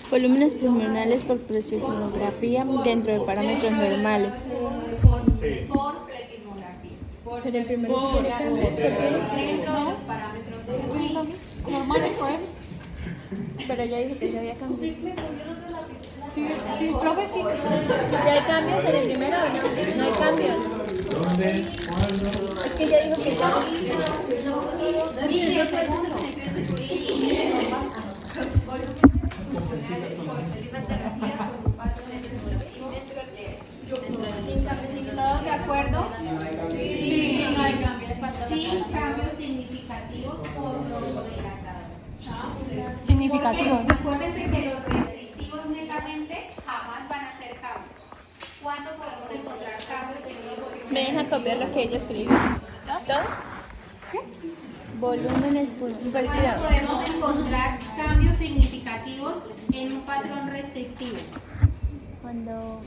Volúmenes pulmonales por pletismografía dentro de parámetros normales. Por pletismografía. Pero en primero se quiere cambios porque Dentro de los parámetros Normales, por él. pero ella dijo que sí había cambios. Sí, sí, profe, sí. Si hay cambios en el primero o no, no hay cambios. Es que ella dijo que sí. ¿Todos de acuerdo? Sí, no hay cambios. Sin cambios significativos por broncodilatador. Significativos. Acuérdense que los restrictivos netamente jamás van a ser cambios. ¿Cuándo podemos encontrar cambios en Me deja copiar lo que ella escribió. ¿Todo? ¿Qué? Volúmenes pulmonares. Pues mira, podemos encontrar cambios significativos en un patrón restrictivo? cuando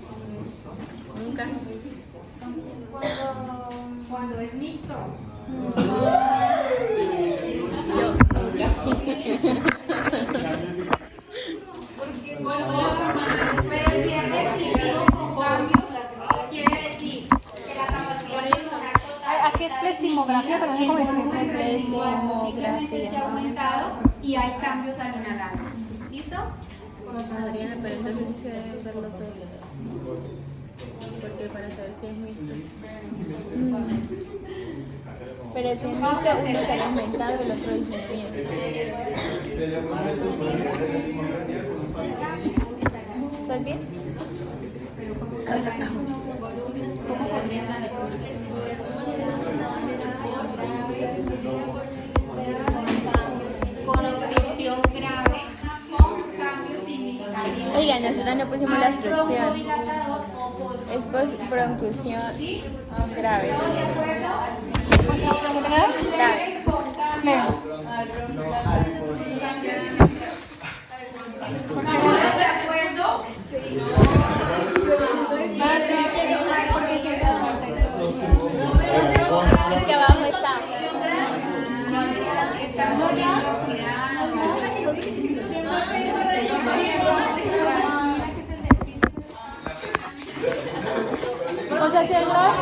nunca. Cuando es mixto. Yo. Pero si es restrictivo con cambios, quiere decir que la capacidad pulmonar total Aquí es pletismografía, pero no sé cómo escribir simplemente esté aumentado y hay cambios al inhalar. ¿Listo? Adriana, pero entonces sí se debe verlo todo. Porque para saber si es mixto. Pero si es mixto, uno sale aumentado y el otro disminuye. ¿Estás bien? ¿Cómo podría ser? Con obstrucción grave, con cambios significativos. Oiga, nosotros no pusimos la obstrucción. Broncodilatador o por- Es broncución grave, sí. Grave. Con cambios. Leo. ¿De acuerdo? Es que abajo está. Estamos viendo, O sea, si es grave.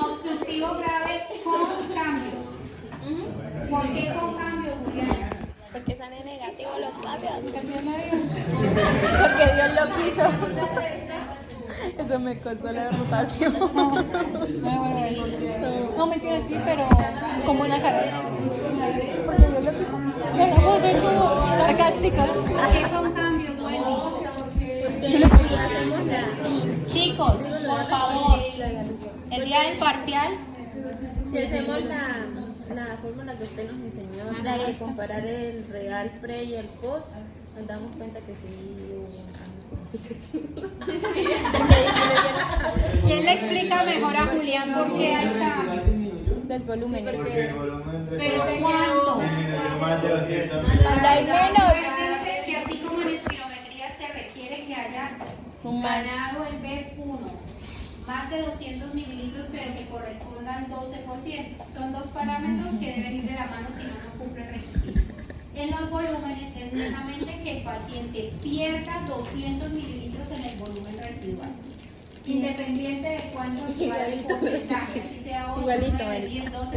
obstructivo grave con cambios. ¿Por qué con cambios, Juliana? Porque están en negativo los cambios. Porque Dios lo quiso. Eso me costó la rotación. No, mentira, sí, pero como una cara. Porque Dios lo quiso. Pero es como sarcástica. ¿Por qué con cambios, Wendy? Porque hacemos la. Chicos, por favor, el día del parcial, Si hacemos la fórmula que usted nos enseñó de comparar el real pre y el post, nos damos cuenta que sí hubo un cambio significativo. Porque disminuyeron ¿quién le explica mejor a Julián por qué hay cambios? los volúmenes. ¿Pero cuánto? Cuando hay menos, Acuérdense que así como en espirometría se requiere que haya un más. ganado el B1, más de 200 mililitros, pero que corresponda al 12%. Son dos parámetros que deben ir de la mano, si no, no cumple el requisito. En los volúmenes es netamente que el paciente pierda 200 mililitros en el volumen residual. Independiente de cuánto equivale el porcentaje, si sea 8, Igualito, 9, 10, 12%, no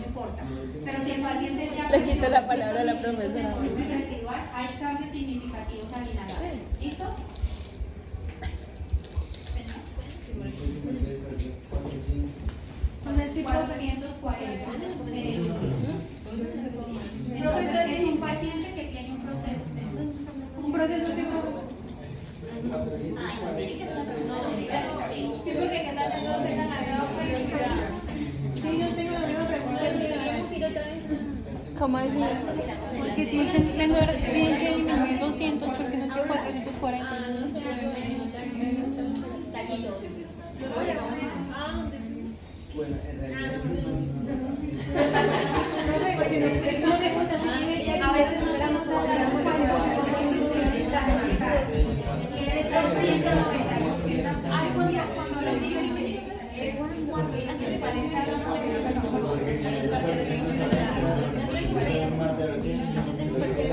importa. Pero si el paciente ya Le quito la perdió palabra a la 200 mililitros en el profesora. volumen residual, hay cambios significativos al inhalar. ¿Listo? Con el 440. Es un paciente que tiene un proceso. Un proceso que sí, porque que tal vez no tengan la misma curiosidad. Sí, yo tengo la misma pregunta. ¿Cómo así? Porque si es menor, tiene que disminuir 200 porque no tiene 440. A veces no éramos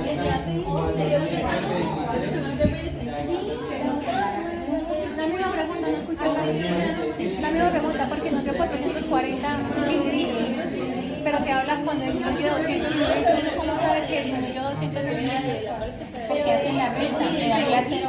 Y menos de 200 mililitros, ¿uno cómo sabe que es menos de 200 mililitros? Porque hacen la resta, le daría 0,44.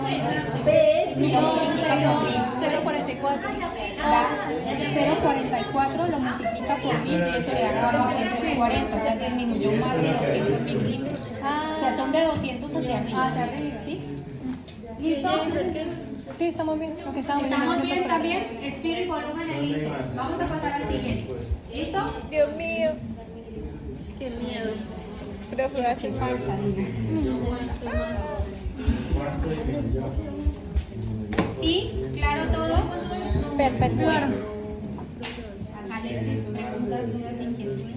Da 0,44 lo multiplica por 1000 y eso le da 440, o sea, disminuyó más de 200 mililitros. O sea, son de 200 hacia arriba. ¿Sí? ¿Listo? Sí, estamos bien. Porque estábamos ¿Estamos bien también? Espiro y volumen es listo. Vamos a pasar al siguiente. ¿Listo? Dios mío. Qué miedo. Profe, hace falta. ¿Sí? ¿Claro todo? Perfecto. Alexis, preguntas, dudas, inquietudes.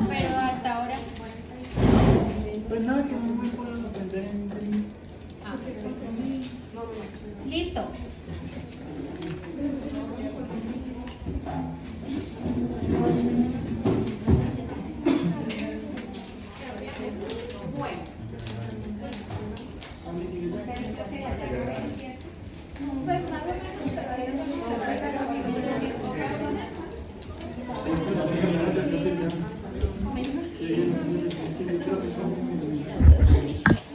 Pero hasta ahora. Pues nada, que no me puedo aprender en... Listo. Bueno. Ustedes creo que ya se acuerdan, ¿cierto? Pues más o menos, pero ahí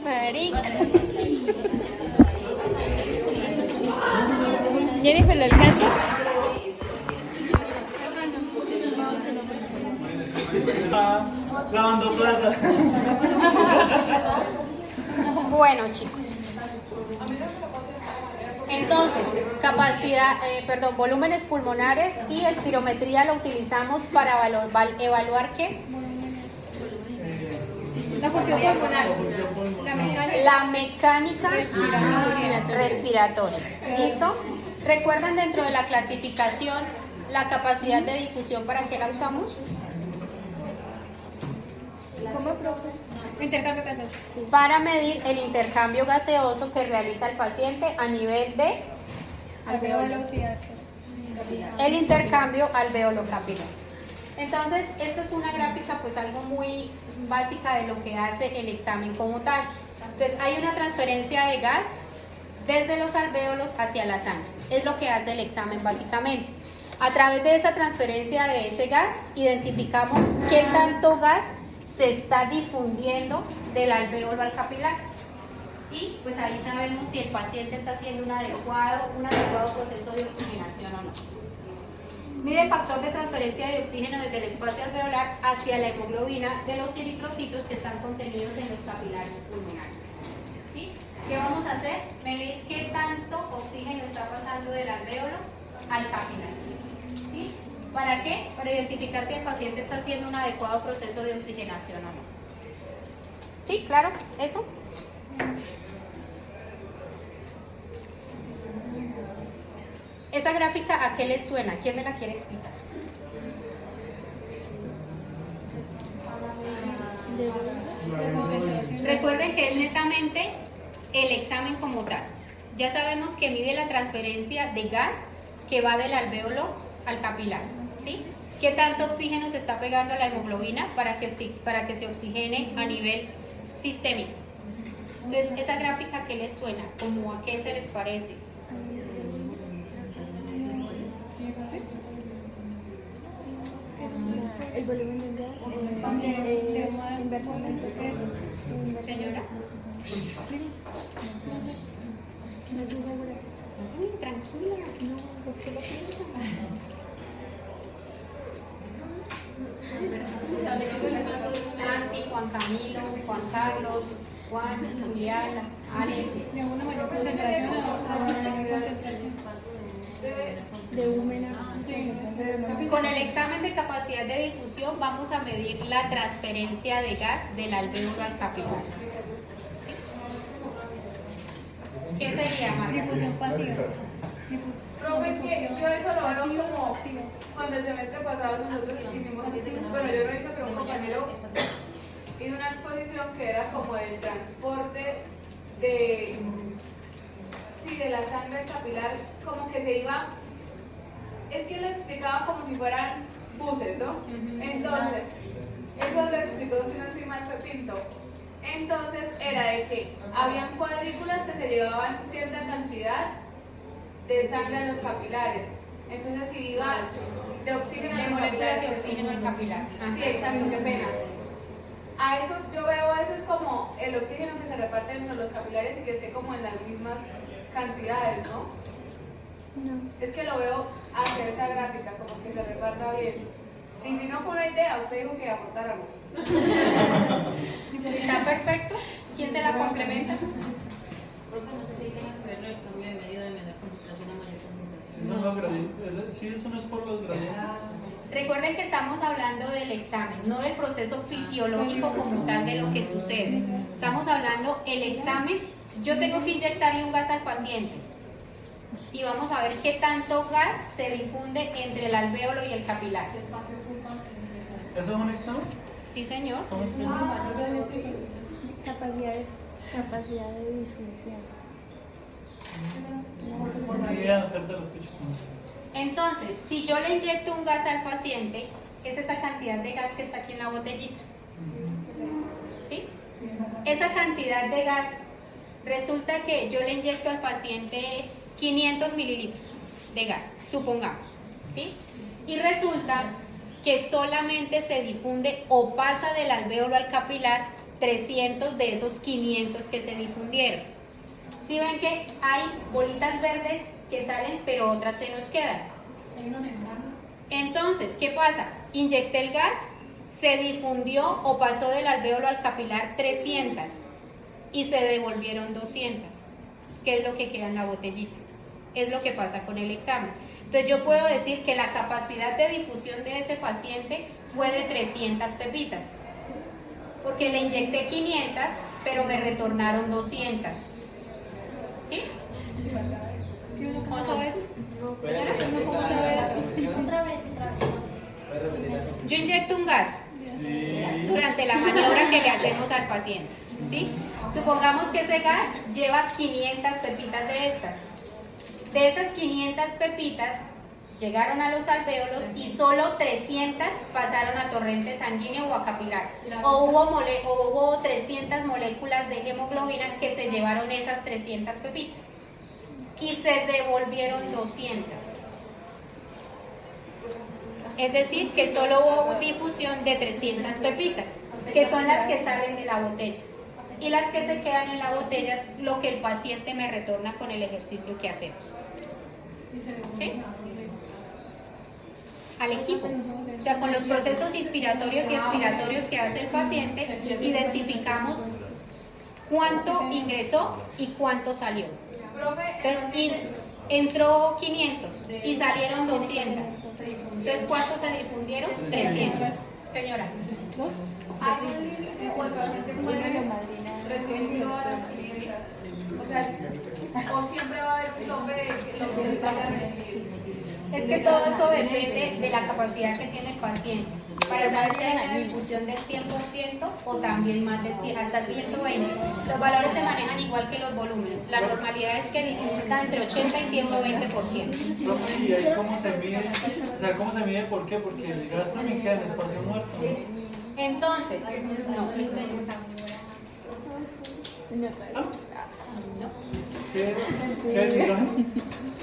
Marica. Jennifer, ¿le alcanza? Lavando plata. Bueno, chicos. Entonces, volúmenes pulmonares y espirometría lo utilizamos para evaluar ¿qué? La función pulmonar. La mecánica respiratoria. ¿Listo? ¿Recuerdan dentro de la clasificación la capacidad de difusión para qué la usamos? ¿Cómo, profe? Intercambio gaseoso. Para medir el intercambio gaseoso que realiza el paciente a nivel de Velocidad. el intercambio alveolo capilar. Entonces, esta es una gráfica, pues algo muy básica de lo que hace el examen como tal. Entonces, hay una transferencia de gas desde los alvéolos hacia la sangre. Es lo que hace el examen básicamente. A través de esa transferencia de ese gas, identificamos qué tanto gas se está difundiendo del alvéolo al capilar. Y pues ahí sabemos si el paciente está haciendo un adecuado proceso de oxigenación o no. Mide el factor de transferencia de oxígeno desde el espacio alveolar hacia la hemoglobina de los eritrocitos que están contenidos en los capilares pulmonares. ¿Sí? ¿Qué vamos a hacer? Medir qué tanto oxígeno está pasando del alvéolo al capilar. ¿Sí? ¿Para qué? Para identificar si el paciente está haciendo un adecuado proceso de oxigenación o no. ¿Sí? ¿Claro? ¿Eso? Esa gráfica, ¿a qué les suena? ¿Quién me la quiere explicar? Recuerden que es netamente el examen como tal. Ya sabemos que mide la transferencia de gas que va del alvéolo al capilar, ¿sí? ¿Qué tanto oxígeno se está pegando a la hemoglobina para que se oxigene a nivel sistémico? Entonces, esa gráfica, ¿qué les suena? ¿Cómo a qué se les parece? El volumen del gas inversamente. Señora. No estoy segura. Tranquila. No, ¿por qué lo piensa? Santi, Juan Camilo, Juan Carlos, Juan, Juliana, Alex. De una mayor concentración a una menor concentración. De húmeda. Con el examen de capacidad de difusión vamos a medir la transferencia de gas del alvéolo al capilar. ¿Sí? ¿Qué sería, Marta? Difusión pasiva. Profe, es que yo eso lo veo como cuando el semestre pasado nosotros hicimos, bueno, yo lo hice, pero un compañero hizo una exposición que era como del transporte de la sangre capilar, como que se iba, es que lo explicaba como si fueran buses, ¿no? Entonces, eso lo explicó, si no estoy mal, fue Pinto. Entonces, era de que habían cuadrículas que se llevaban cierta cantidad de sangre a los capilares. Entonces, si iba de oxígeno en De los moléculas de capilares. oxígeno al capilar. Sí, exacto, qué pena. A eso yo veo a veces como el oxígeno que se reparte entre los capilares y que esté como en las mismas cantidades, ¿no? Es que lo veo hacia esa gráfica, como que se reparta bien. Y si no fue una idea, usted dijo que aportáramos. ¿Está perfecto? ¿Quién se la complementa? Profe, no sé si tengan que ver el cambio de medio de menor concentración a mayor concentración. Sí, son los gradientes. Sí, eso no es por los gradientes. Recuerden que estamos hablando del examen, no del proceso fisiológico como tal de lo que sucede. Estamos hablando el examen. Yo tengo que inyectarle un gas al paciente y vamos a ver qué tanto gas se difunde entre el alvéolo y el capilar. ¿Eso es un examen? Sí, señor. ¿Cómo se llama? Capacidad de difusión. Ni idea, hasta ahorita lo escucho. Entonces, si yo le inyecto un gas al paciente, es esa cantidad de gas que está aquí en la botellita. ¿Sí? Esa cantidad de gas, resulta que yo le inyecto al paciente 500 mililitros de gas, supongamos. ¿Sí? Y resulta que solamente se difunde o pasa del alvéolo al capilar 300 de esos 500 que se difundieron. ¿Sí ven que hay bolitas verdes que salen, pero otras se nos quedan? Entonces, ¿qué pasa? Inyecté el gas, se difundió o pasó del alvéolo al capilar 300 y se devolvieron 200. ¿Qué es lo que queda en la botellita? Es lo que pasa con el examen. Entonces yo puedo decir que la capacidad de difusión de ese paciente fue de 300 pepitas, porque le inyecté 500, pero me retornaron 200. ¿Sí? ¿O no? Señora, ¿Cómo sabe eso? Otra vez. yo inyecto un gas durante la maniobra que le hacemos al paciente. ¿Sí? Supongamos que ese gas lleva 500 pepitas de estas. De esas 500 pepitas llegaron a los alvéolos y solo 300 pasaron a torrente sanguíneo o a capilar. O hubo 300 moléculas de hemoglobina que se llevaron esas 300 pepitas y se devolvieron 200. Es decir, que solo hubo difusión de 300 pepitas, que son las que salen de la botella. Y las que se quedan en la botella es lo que el paciente me retorna con el ejercicio que hacemos. ¿Sí? Al equipo. O sea, con los procesos inspiratorios y expiratorios que hace el paciente, identificamos cuánto ingresó y cuánto salió. Entonces, entró 500 y salieron 200. Entonces, ¿cuántos se difundieron? 300. Señora. Cuando la gente reciben todas las 500. O sea, o siempre va a haber un tope de lo que les vaya a recibir. Es que todo eso depende de la capacidad que tiene el paciente. Para saber si hay una difusión del 100% o también más de 100, hasta 120. Los valores se manejan igual que los volúmenes. La normalidad es que difunda entre 80 y 120%. Profe, ¿y ahí cómo se mide? O sea, ¿cómo se mide? ¿Por qué? Porque el gas también queda en espacio muerto, ¿no? Entonces, no, ¿Qué es hidrógeno?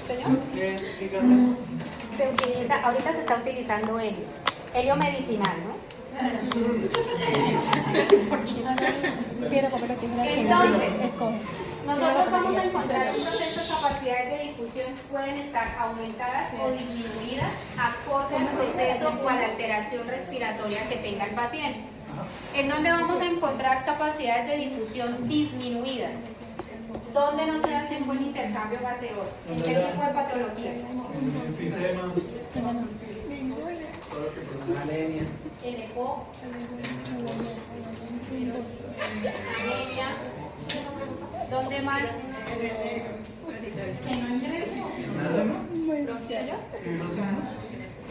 ¿Señor? ¿Qué gas es? Se utiliza, ahorita se está utilizando helio medicinal, ¿no? Quiero comer lo que Entonces, escoge. nosotros vamos a encontrar un proceso de capacidades de difusión pueden estar aumentadas o disminuidas acorde al proceso o a la alteración respiratoria que tenga el paciente. ¿En dónde vamos a encontrar capacidades de difusión disminuidas? ¿Dónde no se hace un buen intercambio gaseoso? ¿En qué tipo de patologías? Enfisema. El EPO, anemia. ¿Dónde más?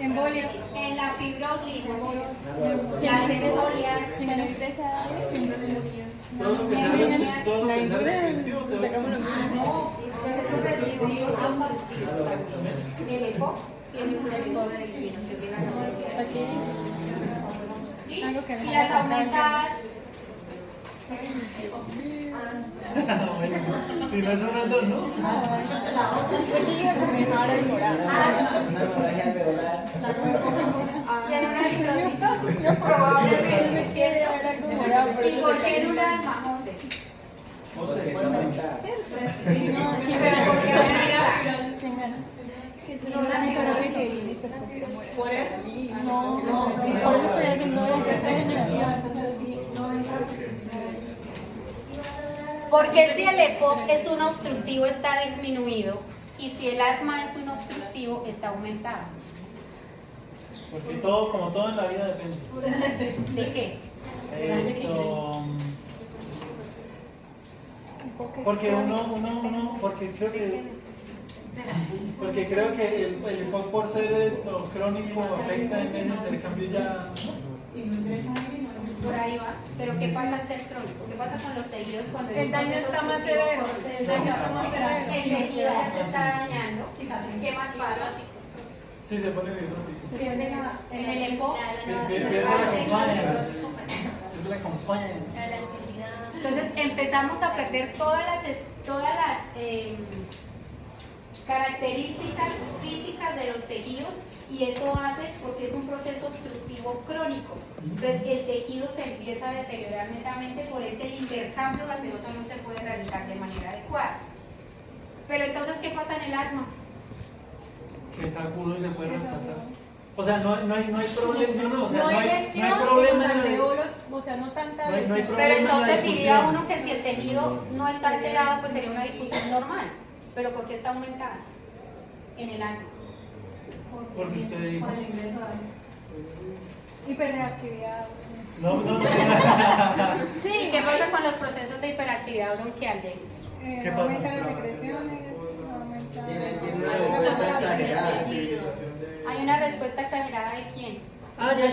Embolia. En la fibrosis, las embolias, Todo lo que sea restrictivo, todo lo que sea restrictivo, todo no, procesos restrictivos son productivos también. El EPO tiene un proceso de disminución de la capacidad. ¿Sí? Y las aumentadas Bueno, si no es una, dos, ¿no? ¿Tiene un eritrocito? Probablemente, ¿cierto? ¿Y por qué en un asma, José? No sé, Pero ¿por qué Por eso. No, por eso estoy haciendo eso. Porque si el EPOC es un obstructivo está disminuido y si el asma es un obstructivo está aumentado. porque todo, como todo en la vida depende. ¿De qué? Esto, porque porque creo que el EPOC por ser esto crónico afecta en ese intercambio ya. Por ahí va. Pero ¿qué pasa al ser crónico? ¿Qué pasa con los tejidos cuando El daño está más severo. El daño está más severo. El tejido ya se está dañando. ¿Qué más pasa? Sí, se pone bien. En el EPOC. Pierde la compliance. Pierde la compliance. Entonces empezamos a perder todas las características físicas de los tejidos y eso hace porque es un proceso obstructivo crónico. Entonces el tejido se empieza a deteriorar netamente, por ende el intercambio gaseoso no se puede realizar de manera adecuada. Pero entonces, ¿qué pasa en el asma? Que es agudo y se puede rescatar. O sea, no hay problema, o sea, No hay no lesión hay en los problema en el- alveolos, o sea, no tanta No hay lesión. problema. Pero en la entonces diría difusión. uno que si el tejido no está alterado, pues sería una difusión normal. ¿Pero por qué está aumentada en el asma? Porque usted dijo. Por el ingreso de hiperreactividad. No. Sí, ¿qué pasa con los procesos de hiperactividad bronquial? ¿Qué pasa? Aumentan las secreciones, aumentan... Hay una respuesta exagerada de quién. Ah, ya, hay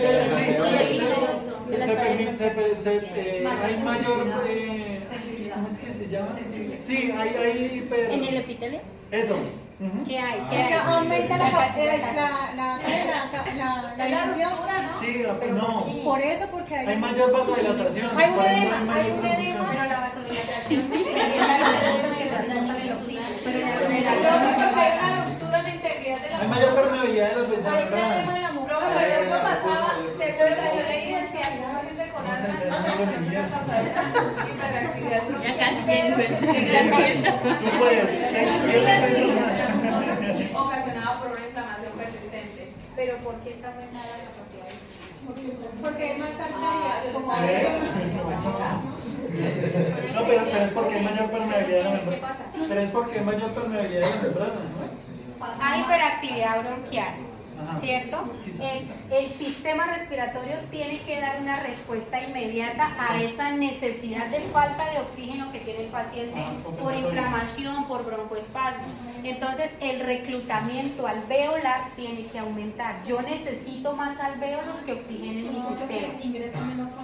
mayor, ¿cómo es que se llama? Sí, hay hiper... ¿En el epitelio? Eso. ¿Qué hay? O sea, aumenta la difusión. Sí, no. Y por eso, porque Hay mayor vasodilatación. Hay un por ende edema, hay un mayor edema. Pero la vasodilatación depende de los que transportan el oxígeno. Pero en la Porque hay una ruptura en la integridad de la Hay mayor permeabilidad de las membranas. Pero eso pasaba, yo leí decía que un paciente con asma no causa hiperreactividad Ya casi Jennifer. Tú puedes. ocasionada por una inflamación persistente. Pero ¿por qué está aumentada la capacidad de Porque hay más arterias, como No, pero es porque hay mayor permeabilidad de la ¿Qué membrana. pasa? Pero es porque hay mayor permeabilidad de la membrana, ¿no? Hay hiperactividad bronquial, Ajá. ¿cierto? Sí, El sistema respiratorio tiene que dar una respuesta inmediata a esa necesidad de falta de oxígeno que tiene el paciente por inflamación, por broncoespasmo. Entonces, el reclutamiento alveolar tiene que aumentar. Yo necesito más alvéolos que oxigenen mi sistema.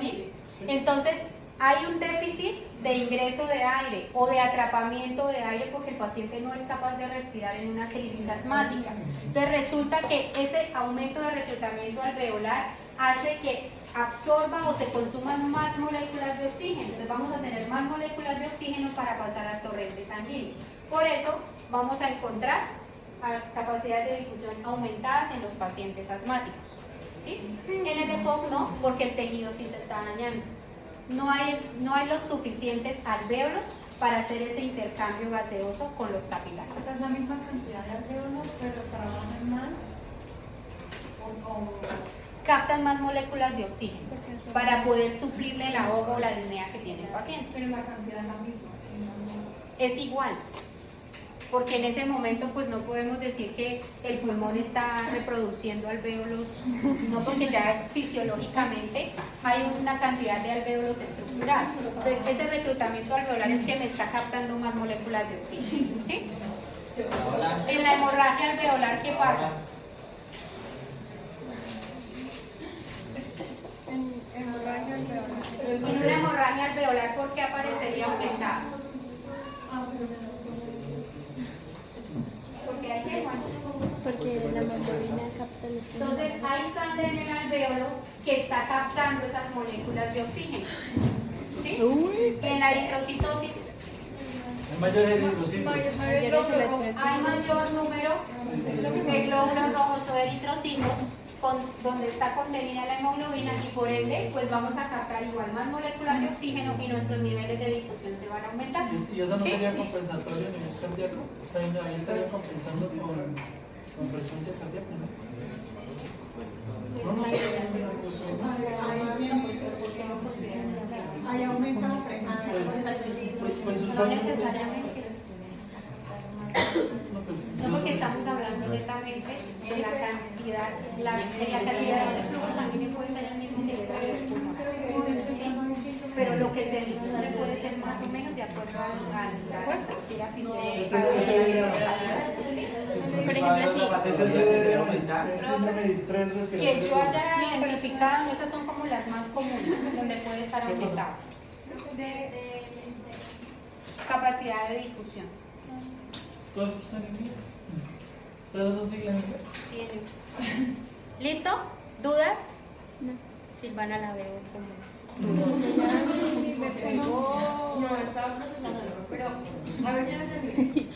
¿Sí? Entonces, hay un déficit de ingreso de aire o de atrapamiento de aire porque el paciente no es capaz de respirar en una crisis asmática. Entonces resulta que ese aumento de reclutamiento alveolar hace que absorba o se consuman más moléculas de oxígeno. Entonces vamos a tener más moléculas de oxígeno para pasar al torrente sanguíneo. Por eso vamos a encontrar capacidades de difusión aumentadas en los pacientes asmáticos. ¿Sí? En el EPOC no, porque el tejido sí se está dañando. No hay los suficientes alvéolos para hacer ese intercambio gaseoso con los capilares. Esa es la misma cantidad de alvéolos, pero trabajan más. Captan más moléculas de oxígeno para poder suplirle el ahogo o la disnea que tiene el paciente. Pero la cantidad es la misma. Es igual, porque en ese momento pues no podemos decir que el pulmón está reproduciendo alvéolos, no, porque ya fisiológicamente hay una cantidad de alvéolos estructural. Entonces ese reclutamiento alveolar es que me está captando más moléculas de oxígeno. ¿Sí? En la hemorragia alveolar, ¿qué pasa? En una hemorragia alveolar, ¿por qué aparecería aumentada? Porque hay que Porque la membrana capta el oxígeno. Entonces hay sangre en el alvéolo que está captando esas moléculas de oxígeno. ¿Sí? ¿sí? Y en la eritrocitosis Hay mayor eritrocitos. hay mayor número de glóbulos rojos o eritrocitos donde está contenida la hemoglobina y por ende pues vamos a captar igual más moléculas de oxígeno y nuestros niveles de difusión se van a aumentar. ¿Y eso no ¿Sí? sería compensatorio a nivel cardíaco? Ahí estaría compensando con frecuencia cardíaca, ¿no? ¿No? Hay aumento de frecuencia. Pues No usualmente- necesariamente. No, pues, No, porque estamos hablando netamente de la cantidad, de flujo sanguíneo puede ser el mismo que el del pulmón. ¿Sí? Pero lo que se difunde puede ser más o menos de acuerdo a la estructura fisiológica. Por ejemplo, Ese es síndrome de estrés respiratorio. Que yo haya identificado, esas son como las más comunes, donde puede estar aumentado. Capacidad de difusión. ¿Todos están en inglés? ¿Todos son siglas en inglés? Tiene. ¿Listo? ¿Dudas? No. Silvana la veo como dudosa. No, estaba procesando, pero a ver si lo entendí.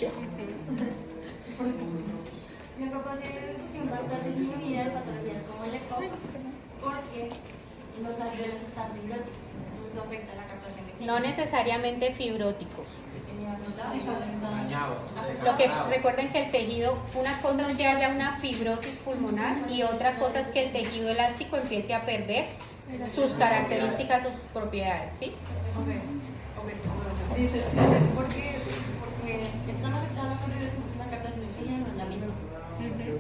La capacidad de difusión va a estar disminuida de patologías como el ECOG porque los alveolos están fibróticos, entonces eso afecta la captación de oxígeno. No necesariamente fibróticos. Dañados. Lo que recuerden que el tejido, una cosa es que haya una fibrosis pulmonar y otra cosa es que el tejido elástico empiece a perder sus características, sus propiedades, ¿sí? Porque están afectados por la captación de oxígeno en la misma.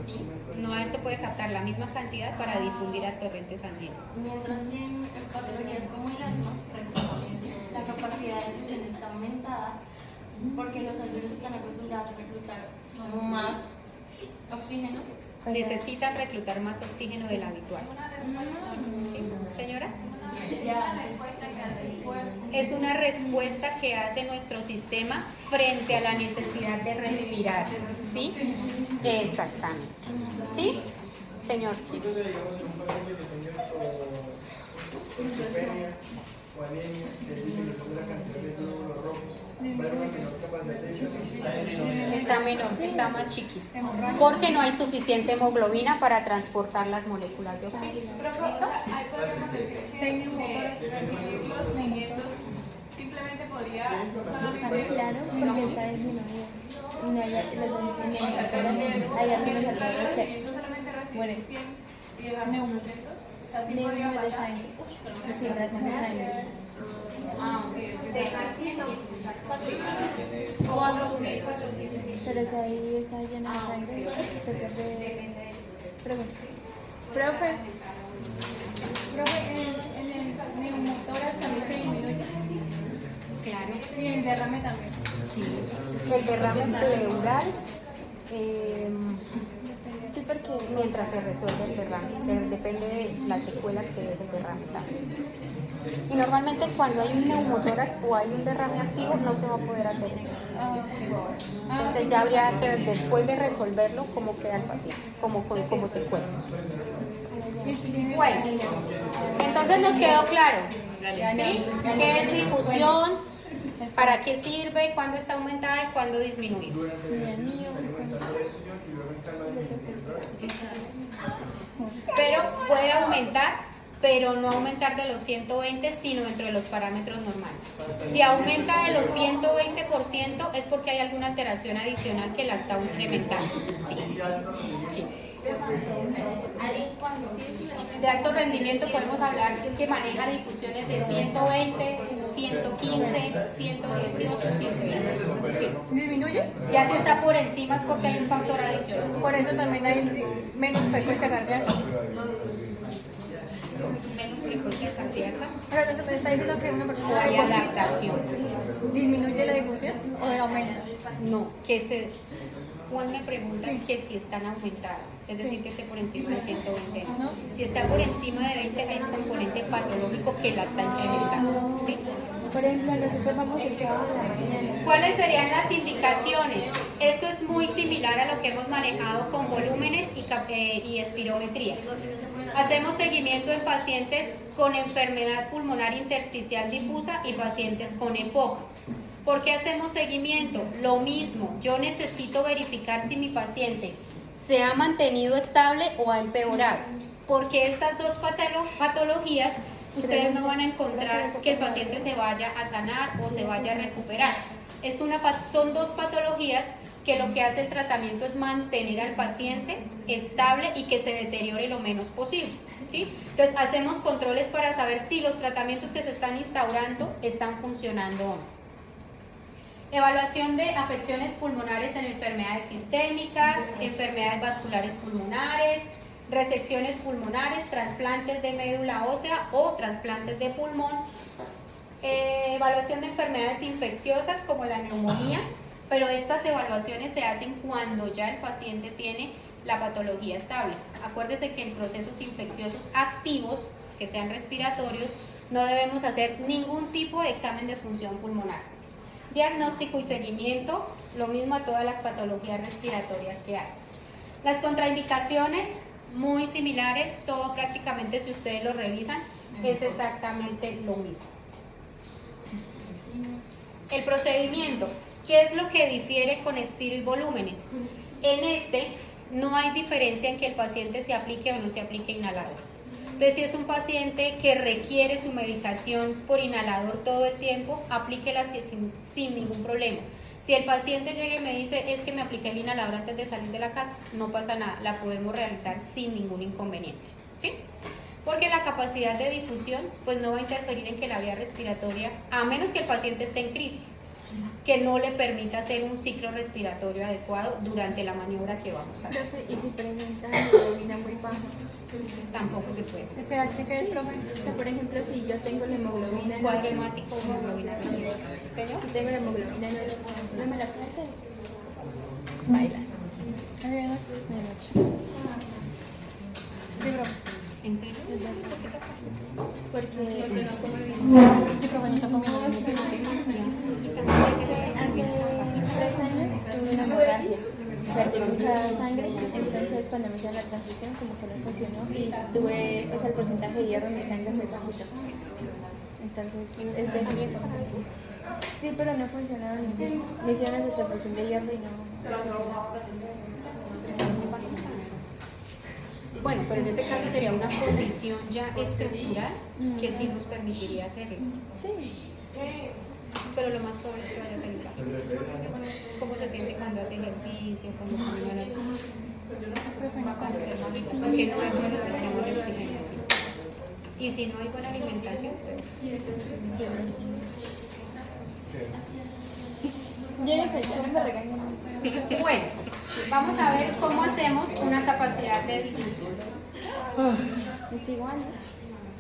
¿Sí? No se puede captar la misma cantidad para difundir al torrente sanguíneo. Mientras que en patologías como el asma, la capacidad de difusión está aumentada porque los alveolos están acostumbrados a reclutar más oxígeno. Necesitan reclutar más oxígeno del habitual. ¿Sí? ¿Señora? Es una respuesta que hace nuestro sistema frente a la necesidad de respirar. ¿Sí? Exactamente. ¿Sí? Señor. Entonces, digamos, en un paciente que tenga osteopenia o anemia, que disminuye la cantidad de glóbulos rojos, va a haber una menor capacidad de difusión. Está menor, está más chiquis. Porque no hay suficiente hemoglobina para transportar las moléculas de oxígeno. Hay problemas que recibir los movimientos simplemente podría solamente claro, porque está disminuido. Y no hay hay algunos alrededor que solamente mueren. recibir 100 y dejar 200. O sea, sí podría neumones de pasar. sangre, filtración de sangre. Ah, ok, es que Pero si ahí está lleno de sangre, se pierde. Pregunta. Profe, En el neumotórax también se disminuye. Claro. Y el derrame también. El derrame pleural, sí, porque mientras se resuelve el derrame, depende de las secuelas que deje el derrame también. Y normalmente cuando hay un neumotórax o hay un derrame activo no se va a poder hacer eso. Entonces ya habría que ver después de resolverlo cómo queda el paciente, como secuela. Bueno, entonces nos quedó claro, ¿sí? ¿Qué es difusión? ¿Para qué sirve? ¿Cuándo está aumentada y cuándo disminuye? Pero puede aumentar, pero no aumentar de los 120, sino dentro de los parámetros normales. Si aumenta de los 120% es porque hay alguna alteración adicional que la está incrementando. Sí. Sí. De alto rendimiento podemos hablar que maneja difusiones de 120, 115, 118, 120. Sí. ¿Disminuye? Ya si está por encima es porque hay un factor adicional. Por eso también hay menos frecuencia cardíaca. Menos frecuencia cardíaca O sea, entonces me está diciendo que una o persona hay deportista adaptación. disminuye la difusión o aumenta. No, Juan me pregunta que si están aumentadas, es decir, que esté por encima de 120. Si está por encima de 20 hay un componente patológico que la está incrementando. ¿Sí? Por ejemplo, nosotros vamos el sábado de la mañana. ¿Cuáles serían las indicaciones? Esto es muy similar a lo que hemos manejado con volúmenes y espirometría. Hacemos seguimiento en pacientes con enfermedad pulmonar intersticial difusa y pacientes con EPOC. ¿Por qué hacemos seguimiento? Lo mismo, yo necesito verificar si mi paciente se ha mantenido estable o ha empeorado, porque estas dos patologías ustedes no van a encontrar que el paciente se vaya a sanar o se vaya a recuperar. Son dos patologías que lo que hace el tratamiento es mantener al paciente estable y que se deteriore lo menos posible, ¿sí? Entonces hacemos controles para saber si los tratamientos que se están instaurando están funcionando o no. Evaluación de afecciones pulmonares en enfermedades sistémicas, enfermedades vasculares pulmonares, resecciones pulmonares, trasplantes de médula ósea o trasplantes de pulmón. Evaluación de enfermedades infecciosas como la neumonía, pero estas evaluaciones se hacen cuando ya el paciente tiene la patología estable. Acuérdese que en procesos infecciosos activos, que sean respiratorios, no debemos hacer ningún tipo de examen de función pulmonar. Diagnóstico y seguimiento, lo mismo a todas las patologías respiratorias que hay. Las contraindicaciones, muy similares, todo prácticamente si ustedes lo revisan, es exactamente lo mismo. El procedimiento, ¿qué es lo que difiere con espiro y volúmenes? En este no hay diferencia en que el paciente se aplique o no se aplique inhalador. Entonces, si es un paciente que requiere su medicación por inhalador todo el tiempo, aplíquela sin ningún problema. Si el paciente llega y me dice, es que me apliqué el inhalador antes de salir de la casa, no pasa nada, la podemos realizar sin ningún inconveniente, ¿sí? Porque la capacidad de difusión pues no va a interferir en que la vía respiratoria, a menos que el paciente esté en crisis, que no le permita hacer un ciclo respiratorio adecuado durante la maniobra que vamos a hacer. Y si presenta hemoglobina muy baja, Tampoco se puede. ¿SH qué es, profe? o sea, por ejemplo, si yo tengo la hemoglobina en 8, Cuadremático, hemoglobina residual. ¿Señor? si tengo la hemoglobina en 8, ¿no me la puedo hacer? Bailas. De noche. Sí, profe. ¿En serio? Porque Sí, profe, no está comiendo. hace 3 años tuve una hemorragia, perdí mucha sangre, entonces cuando me hicieron la transfusión como que no funcionó y tuve, o sea, el porcentaje de hierro en mi sangre muy bajito. Entonces es de sí, pero no funcionaba ninguno. Me hicieron la transfusión de hierro y no. Bueno, pero en ese caso sería una condición ya estructural que sí nos permitiría hacerlo. Sí. Pero lo más probable es que vaya a salir bajo. ¿Cómo se siente cuando hace ejercicio, cuando camina la va a parecer más rico, porque no es bueno el sistema de oxigenación. Y si no hay buena alimentación, Yo ya pensé, me regañé. bueno, vamos a ver cómo hacemos una capacidad de difusión. Es igual,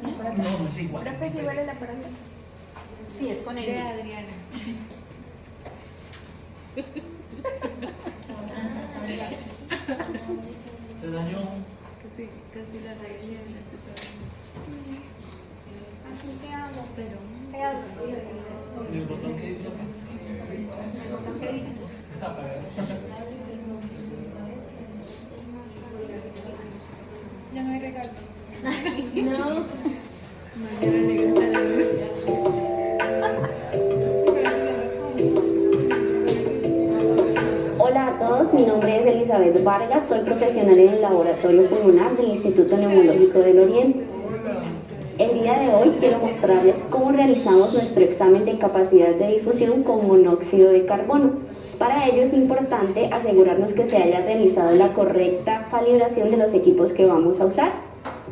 ¿no? El aparato. No, no es igual. Profe, es igual el aparato. Sí, es con el De mismo. Adriana. Se dañó. Aquí qué hago, pero ¿qué hago? ¿Y el botón que dice? El botón que dice. Ya no hay regalo. No. Hola a todos, mi nombre es Elizabeth Vargas, soy profesional en el Laboratorio Pulmonar del Instituto Neumológico del Oriente. El día de hoy quiero mostrarles cómo realizamos nuestro examen de capacidad de difusión con monóxido de carbono. Para ello es importante asegurarnos que se haya realizado la correcta calibración de los equipos que vamos a usar.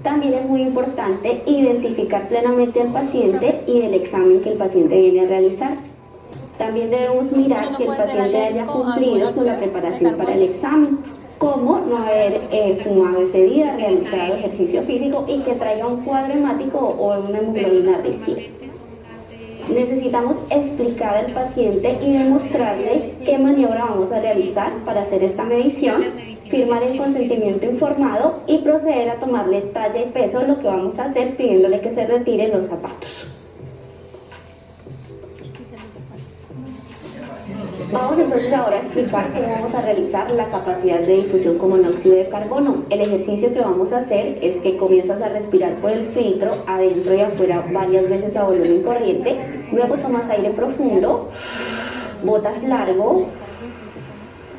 También es muy importante identificar plenamente al paciente y el examen que el paciente viene a realizarse. También debemos mirar que el paciente haya cumplido con la preparación para el examen, como no haber fumado ese día, realizado ejercicio físico y que traiga un cuadro hemático o una hemoglobina de 100. Necesitamos explicar al paciente y demostrarle qué maniobra vamos a realizar para hacer esta medición, firmar el consentimiento informado y proceder a tomarle talla y peso de lo que vamos a hacer pidiéndole que se retire los zapatos. Vamos entonces ahora a explicar cómo vamos a realizar la capacidad de difusión con monóxido de carbono. El ejercicio que vamos a hacer es que comienzas a respirar por el filtro, adentro y afuera varias veces a volumen corriente, luego tomas aire profundo, botas largo,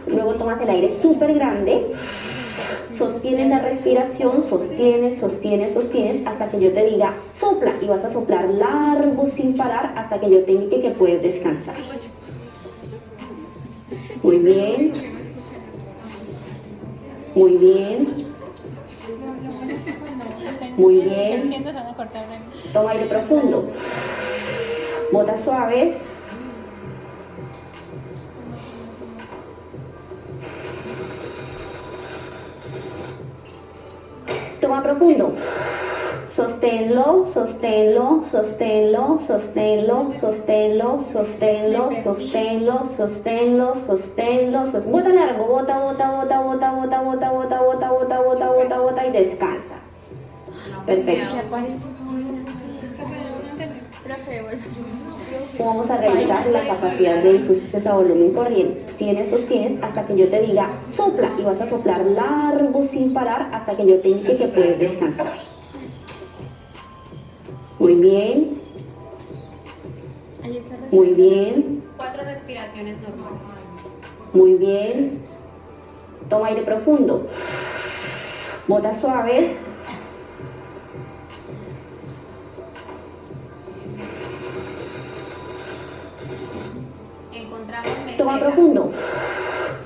luego tomas el aire súper grande, sostienes la respiración, sostienes hasta que yo te diga sopla y vas a soplar largo sin parar hasta que yo te indique que puedes descansar. Muy bien. Muy bien. Muy bien. Toma aire profundo. Bota suave. Toma profundo. Sosténlo, sosténlo, sosténlo, sosténlo, sosténlo, sosténlo, sosténlo, sosténlo, sosténlo, bota largo, bota, bota, bota, bota, bota, bota, bota, bota, bota, bota, bota, bota y descansa. Perfecto. Vamos a realizar la capacidad de difusión a volumen corriente. Sostienes hasta que yo te diga sopla y vas a soplar largo sin parar hasta que yo te indique que puedes descansar. Muy bien. Muy bien. 4 respiraciones normales. Muy bien. Toma aire profundo. Bota suave. Encontramos meseta. Toma profundo.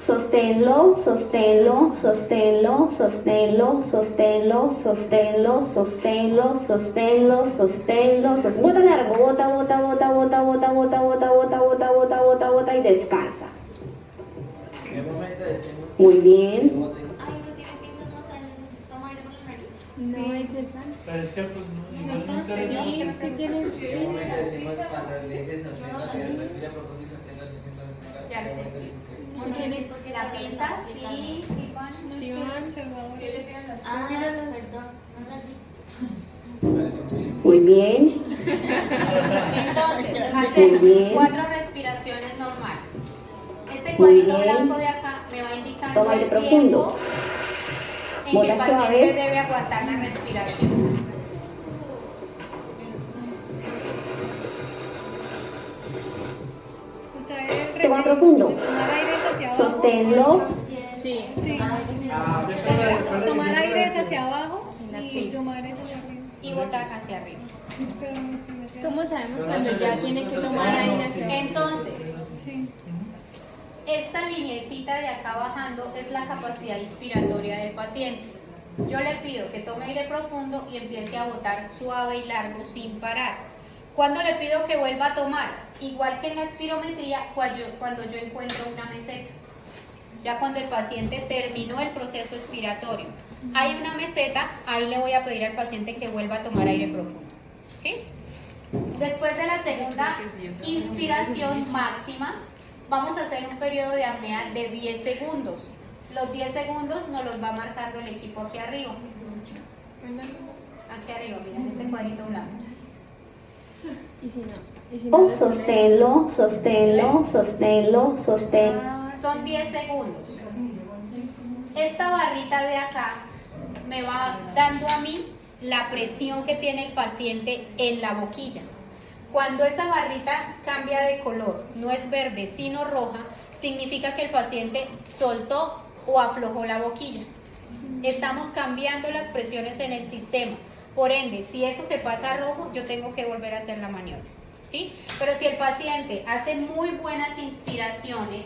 Sosténlo, sosténlo, sosténlo, sosténlo, sosténlo, sosténlo, sosténlo, sosténlo, sosténlo, bota largo, bota, bota, bota, bota, bota, bota, bota, bota, bota, bota, bota, bota y descansa. Muy bien. Ay, no tiene pinzas nasales, toma aire por la nariz. No es esa. Pero es que pues no, igual no interesa. Sí, sí tienes. En un momento decimos cuando le dices sosténlo, que respira profundo y sosténlo, sosténlo, sosténlo. Ya les explico. La pinza, sí, sí, van. Sí, van, Salvador. Ah, perdón. Muy bien. Entonces, Muy hacemos bien. 4 respiraciones normales. Este Muy cuadrito bien. blanco de acá me va indicando Toma aire el profundo. tiempo en que el Bota paciente suave. debe aguantar la respiración. O sea, el Toma profundo. tomar aire hacia abajo. Sosténlo. Sí. Ah, Tomar aire hacia abajo y Sí. tomar aire hacia arriba. Y botar hacia arriba. Pero no se me queda. ¿Cómo sabemos cuando ya tiene que tomar aire? Entonces, Sí. esta lineecita de acá bajando es la capacidad inspiratoria del paciente. Yo le pido que tome aire profundo y empiece a botar suave y largo sin parar. Cuando le pido que vuelva a tomar, igual que en la espirometría, cuando yo encuentro una meseta. Ya cuando el paciente terminó el proceso expiratorio, hay una meseta, ahí le voy a pedir al paciente que vuelva a tomar aire profundo. ¿Sí? Después de la segunda inspiración máxima, vamos a hacer un periodo de apnea de 10 segundos. Los 10 segundos nos los va marcando el equipo aquí arriba. Aquí arriba, miren este cuadrito blanco. Y si no Oh, lo sosténlo, sosténlo, sosténlo, sosténlo. Son 10 segundos. Esta barrita de acá me va dando a mí la presión que tiene el paciente en la boquilla. Cuando esa barrita cambia de color, no es verde sino roja, significa que el paciente soltó o aflojó la boquilla. Estamos cambiando las presiones en el sistema. Por ende, si eso se pasa a rojo, yo tengo que volver a hacer la maniobra. ¿Sí? Pero si el paciente hace muy buenas inspiraciones,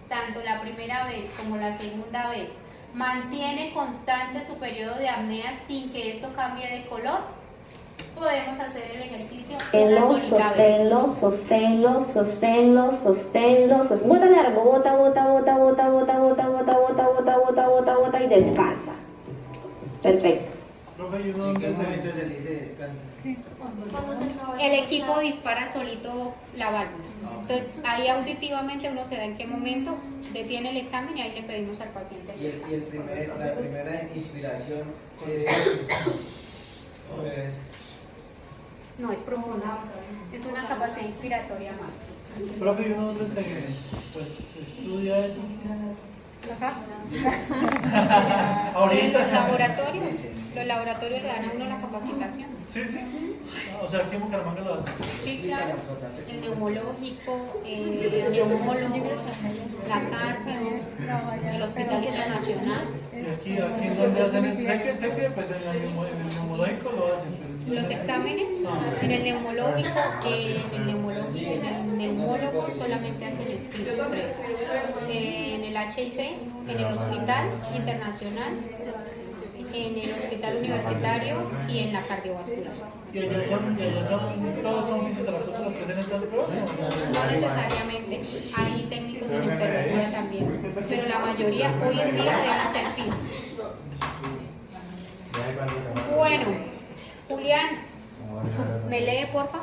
tanto la primera vez como la segunda vez, mantiene constante su periodo de apnea sin que esto cambie de color, podemos hacer el ejercicio una solita vez. Sosténlo, sosténlo, sosténlo, sosténlo, bota largo, bota, bota, bota, bota, bota, bota, bota, bota, bota, bota, bota, bota y descansa. Perfecto. Profe, ¿y uno dónde se momento mete? se le dice descansa. El equipo dispara solito la válvula. Entonces, ahí auditivamente uno se da en qué momento detiene el examen y ahí le pedimos al paciente el Y descanso. la primera inspiración es No es profunda, es una capacidad inspiratoria más. Profe, ¿y uno dónde se estudia eso? Acá. Ahorita. Los laboratorios le dan a uno la capacitación. Sí, sí. O sea, aquí en Bucaramanga lo hacen. Sí, claro. El neumológico, neumólogos, la cardio, el Hospital Internacional. Y aquí en donde hacen es, sé que pues en el neumológico lo hacen. Pero Los exámenes en el neumológico, en el neumólogo solamente hacen estudios previos. En el HIC, en el Hospital Internacional, en el Hospital Universitario y en la cardiovascular. ¿Y allá todos son fisioterapeutas los que hacen estas pruebas? No necesariamente, hay técnicos en enfermería también, pero la mayoría hoy en día deben ser físicos. Bueno, Julián, ¿me lee porfa?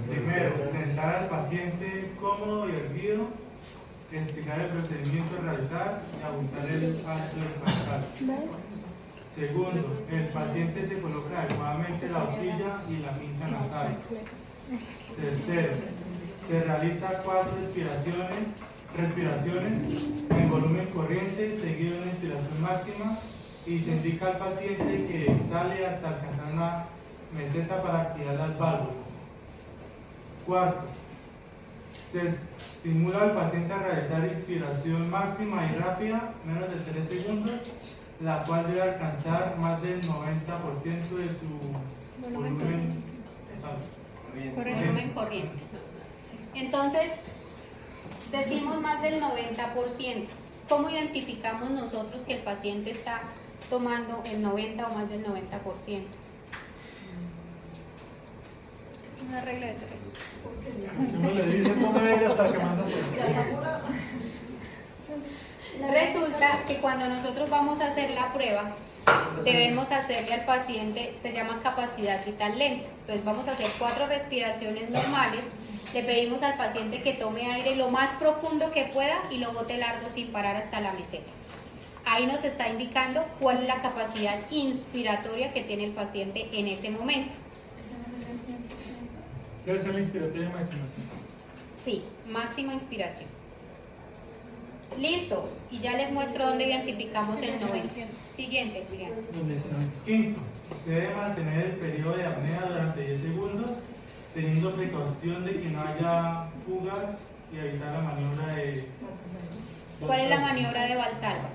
Primero, sentar al paciente cómodo y erguido, explicar el procedimiento a realizar y ajustar el alto del frontal. Segundo, el paciente se coloca adecuadamente la horquilla y la pinza nasal. Tercero, se realiza 4 respiraciones en volumen corriente seguido de una inspiración máxima y se indica al paciente que exhale hasta alcanzar una meseta para activar las válvulas. Cuarto, se estimula al paciente a realizar inspiración máxima y rápida, menos de 3 segundos, la cual debe alcanzar más del 90% de su volumen corriente. Entonces, decimos más del 90%. ¿Cómo identificamos nosotros que el paciente está tomando el 90 o más del 90%? Una regla de 3. Uno le dice, tome ella hasta que manda. Resulta que cuando nosotros vamos a hacer la prueba, debemos hacerle al paciente, se llama capacidad vital lenta. Entonces vamos a hacer 4 respiraciones normales. Le pedimos al paciente que tome aire lo más profundo que pueda y lo bote largo sin parar hasta la meseta. Ahí nos está indicando cuál es la capacidad inspiratoria que tiene el paciente en ese momento. Debe ser la inspiratoria máxima. Sí, máxima inspiración. Listo, y ya les muestro dónde identificamos el 90. Siguiente, Julián. Quinto, se debe mantener el periodo de apnea durante 10 segundos, teniendo precaución de que no haya fugas y evitar la maniobra de... ¿Cuál es la maniobra de Valsalva?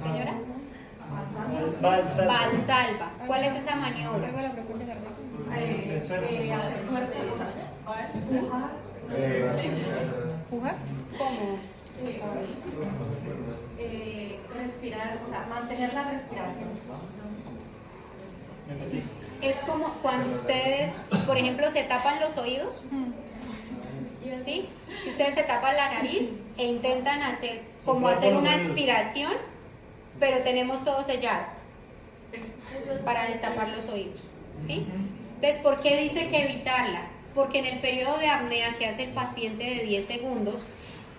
Señora. Valsalva. ¿Cuál es esa maniobra? ¿Jugar? ¿Cómo? Respirar, o sea, mantener la respiración. Es como cuando ustedes, por ejemplo, se tapan los oídos, ¿sí? Y ustedes se tapan la nariz e intentan hacer una aspiración, pero tenemos todo sellado para destapar los oídos, ¿sí? Entonces, ¿por qué dice que evitarla? Porque en el periodo de apnea que hace el paciente de 10 segundos,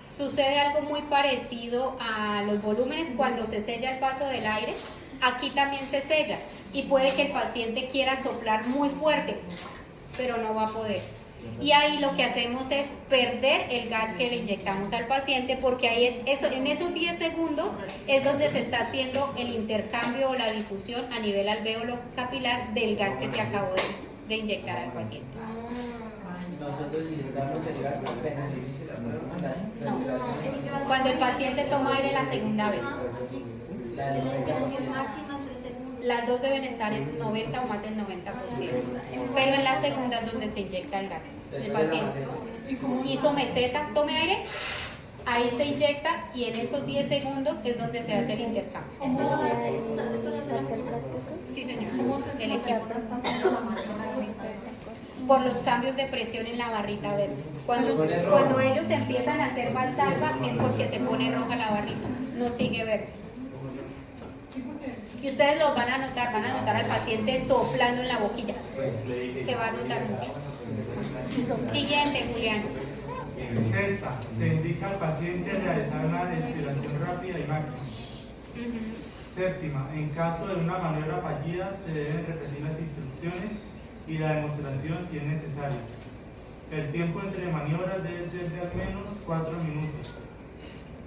sucede algo muy parecido a los volúmenes cuando se sella el paso del aire. Aquí también se sella y puede que el paciente quiera soplar muy fuerte, pero no va a poder. Y ahí lo que hacemos es perder el gas que le inyectamos al paciente, porque ahí en esos 10 segundos es donde se está haciendo el intercambio o la difusión a nivel alvéolo capilar del gas que se acabó de inyectar al paciente. Nosotros inyectamos el gas apenas inicia la prueba. No, cuando el paciente toma aire la segunda vez. Las dos deben estar en 90 o más del 90%, pero en la segunda es donde se inyecta el gas. El paciente hizo meseta, tome aire, ahí se inyecta y en esos 10 segundos es donde se hace el intercambio. Sí, señor. El equipo. Por los cambios de presión en la barrita verde. Cuando ellos empiezan a hacer Valsalva es porque se pone roja la barrita, no sigue verde. Y ustedes lo van a notar al paciente soplando en la boquilla. Se va a notar mucho. Siguiente, Julián. Sexta, se indica al paciente realizar una respiración rápida y máxima. Séptima, en caso de una maniobra fallida se deben repetir las instrucciones y la demostración si es necesario. El tiempo entre maniobras debe ser de al menos 4 minutos.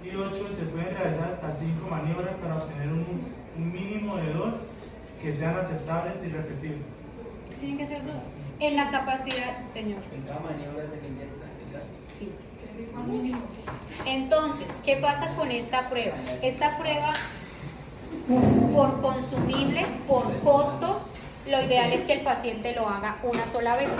Y 8, se pueden realizar hasta 5 maniobras para obtener un mínimo de 2 que sean aceptables y repetibles. Tienen que ser 2. En la capacidad, señor. En cada maniobra se inyecta el gas. Sí. Entonces, ¿qué pasa con esta prueba? Esta prueba, por consumibles, por costos, lo ideal es que el paciente lo haga una sola vez,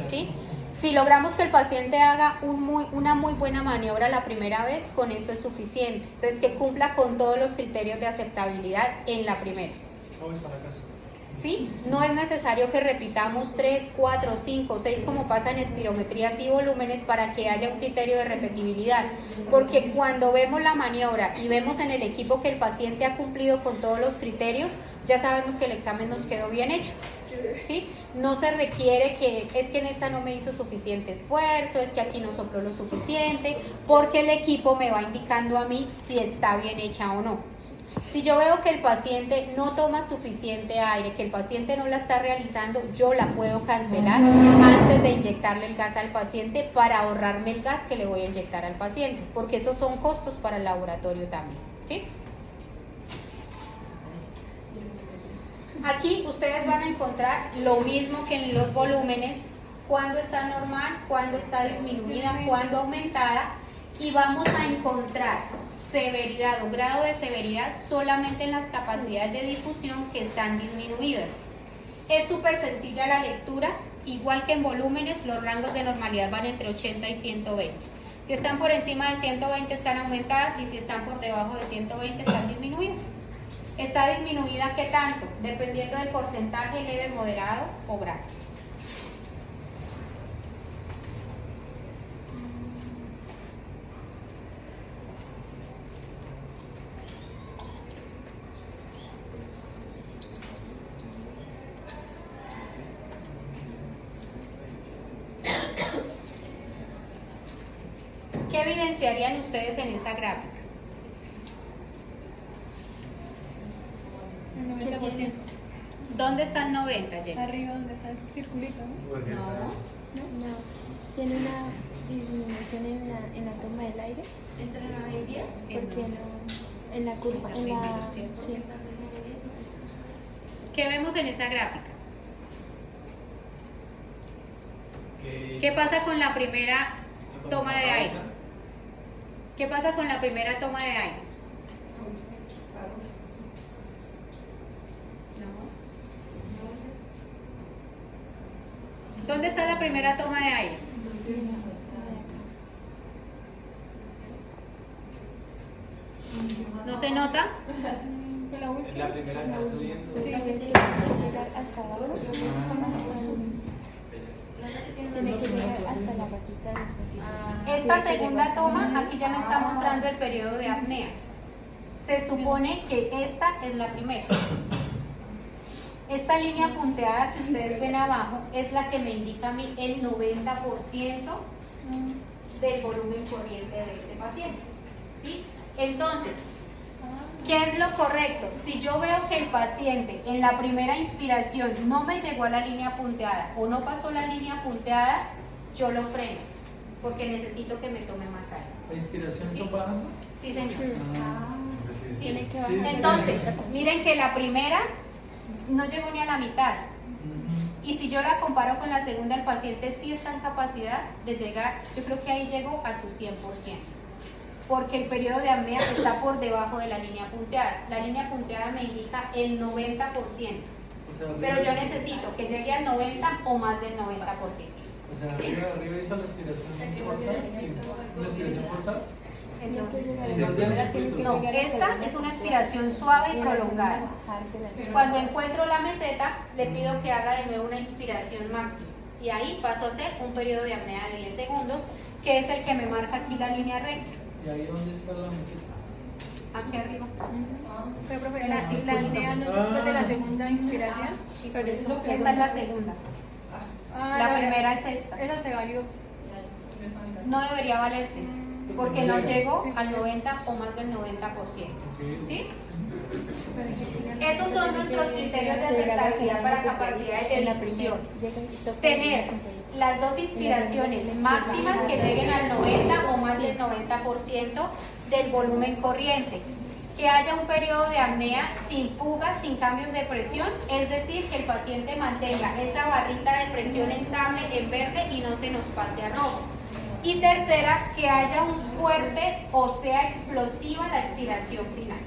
¿sí? Si logramos que el paciente haga una muy buena maniobra la primera vez, con eso es suficiente. Entonces, que cumpla con todos los criterios de aceptabilidad en la primera. Voy para casa. ¿Sí? No es necesario que repitamos 3, 4, 5, 6 como pasa en espirometrías y volúmenes para que haya un criterio de repetibilidad, porque cuando vemos la maniobra y vemos en el equipo que el paciente ha cumplido con todos los criterios, ya sabemos que el examen nos quedó bien hecho, ¿sí? No se requiere que es que en esta no me hizo suficiente esfuerzo, es que aquí no sopló lo suficiente, porque el equipo me va indicando a mí si está bien hecha o no. Si yo veo que el paciente no toma suficiente aire, que el paciente no la está realizando, yo la puedo cancelar antes de inyectarle el gas al paciente para ahorrarme el gas que le voy a inyectar al paciente, porque esos son costos para el laboratorio también, ¿sí? Aquí ustedes van a encontrar lo mismo que en los volúmenes, cuándo está normal, cuándo está disminuida, cuándo aumentada, y vamos a encontrar severidad o grado de severidad solamente en las capacidades de difusión que están disminuidas. Es súper sencilla la lectura, igual que en volúmenes, los rangos de normalidad van entre 80 y 120. Si están por encima de 120 están aumentadas y si están por debajo de 120 están disminuidas. ¿Está disminuida qué tanto? Dependiendo del porcentaje leve, moderado o grave. ¿Qué evidenciarían ustedes en esa gráfica? El 90%. ¿Dónde está el 90, Jenny? Arriba donde está el circulito, ¿no? No. Tiene una disminución en la toma del aire. ¿Entre 9 y 10? ¿Por qué no? En la curva, sí. ¿Qué vemos en esa gráfica? ¿Qué pasa con la primera toma de aire? ¿Qué pasa con la primera toma de aire? No. ¿Dónde está la primera toma de aire? ¿No se nota? Es la primera que está subiendo. Sí, llegar hasta abajo. Tiene que llegar hasta la patita de los patitos. Esta segunda toma, aquí ya me está mostrando el periodo de apnea. Se supone que esta es la primera. Esta línea punteada que ustedes ven abajo es la que me indica a mí el 90% del volumen corriente de este paciente, ¿sí? Entonces, ¿qué es lo correcto? Si yo veo que el paciente en la primera inspiración no me llegó a la línea punteada o no pasó la línea punteada, yo lo freno, porque necesito que me tome más aire. ¿La inspiración ¿Sí? está bajando? Sí, señor. Sí. Tiene que bajar. Entonces, miren que la primera no llegó ni a la mitad. Y si yo la comparo con la segunda, el paciente sí está en capacidad de llegar, yo creo que ahí llegó a su 100%. Porque el periodo de apnea está por debajo de la línea punteada. La línea punteada me indica el 90%. O sea, Pero yo necesito que llegue al 90 o más del 90%. O sea, arriba hizo la respiración forzada. ¿Una respiración forzada? No, esta es una expiración suave y prolongada. Cuando encuentro la meseta, le pido que haga de nuevo una inspiración máxima. Y ahí paso a hacer un periodo de apnea de 10 segundos, que es el que me marca aquí la línea recta. ¿Y ahí dónde está la meseta? Aquí arriba. Pero profe, la idea no es después de la segunda inspiración. Sí, pero esta es la segunda. La primera es esta. Esa se valió. No debería valerse, porque no llegó al 90 o más del 90%. ¿Sí? Esos son nuestros criterios de aceptabilidad para capacidades de difusión. Tener las dos inspiraciones máximas que lleguen al 90 o más del 90% del volumen corriente. Que haya un periodo de apnea sin fugas, sin cambios de presión, es decir, que el paciente mantenga esa barrita de presión estable en verde y no se nos pase a rojo. Y tercera, que haya un fuerte o sea explosiva la expiración final.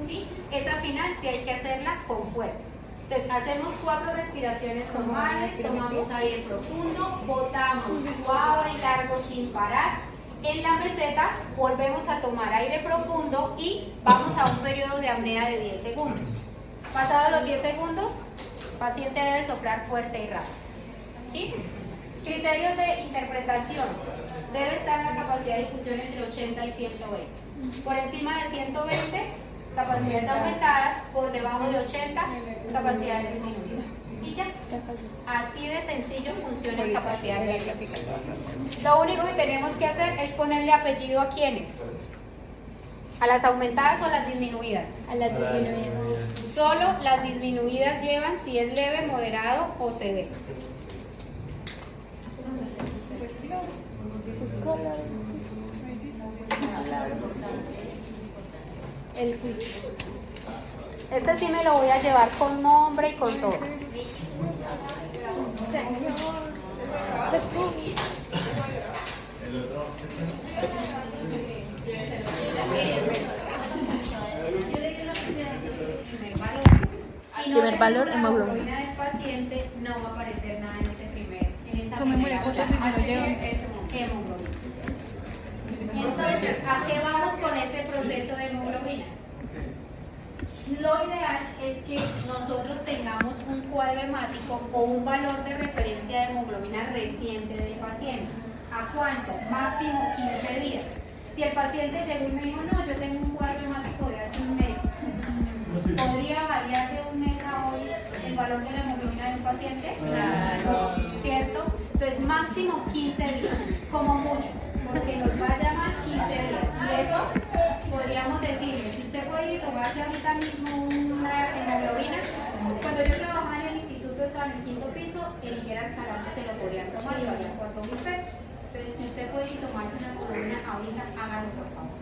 ¿Sí? Esa final sí hay que hacerla con fuerza. Entonces hacemos 4 respiraciones normales, tomamos aire profundo, botamos suave y largo sin parar. En la meseta volvemos a tomar aire profundo y vamos a un periodo de apnea de 10 segundos. Pasados los 10 segundos, el paciente debe soplar fuerte y rápido. ¿Sí? Criterios de interpretación. Debe estar la capacidad de difusión entre 80 y 120. Por encima de 120, capacidades aumentadas. Por debajo de 80, capacidades disminuidas. Y ya. Así de sencillo funciona la capacidad de difusión. Lo único que tenemos que hacer es ponerle apellido a quiénes. ¿A las aumentadas o a las disminuidas? A las disminuidas. Solo las disminuidas llevan si es leve, moderado o severo. El quiz. Este sí me lo voy a llevar con nombre y con todo. Primer valor, hemoglobina del paciente, no va a aparecer nada en esta Como primera hemorragia, si se lo llevan. hemoglobina. Entonces, ¿a qué vamos con ese proceso de hemoglobina? Lo ideal es que nosotros tengamos un cuadro hemático o un valor de referencia de hemoglobina reciente del paciente. ¿A cuánto? Máximo 15 días. Si el paciente llegó y me dijo, no, yo tengo un cuadro hemático de hace un mes, ¿podría variar de un mes a hoy el valor de la hemoglobina del paciente? Claro. ¿Cierto? Entonces, máximo 15 días, como mucho, porque nos va a llamar 15 días. Y eso podríamos decirle, si usted puede ir a tomarse ahorita mismo una hemoglobina, cuando yo trabajaba en el instituto, estaba en el 5º piso, en Higuera Escalante se lo podían tomar y valía 4.000 pesos. Entonces, si usted puede ir a tomarse una hemoglobina ahorita, hágalo por favor.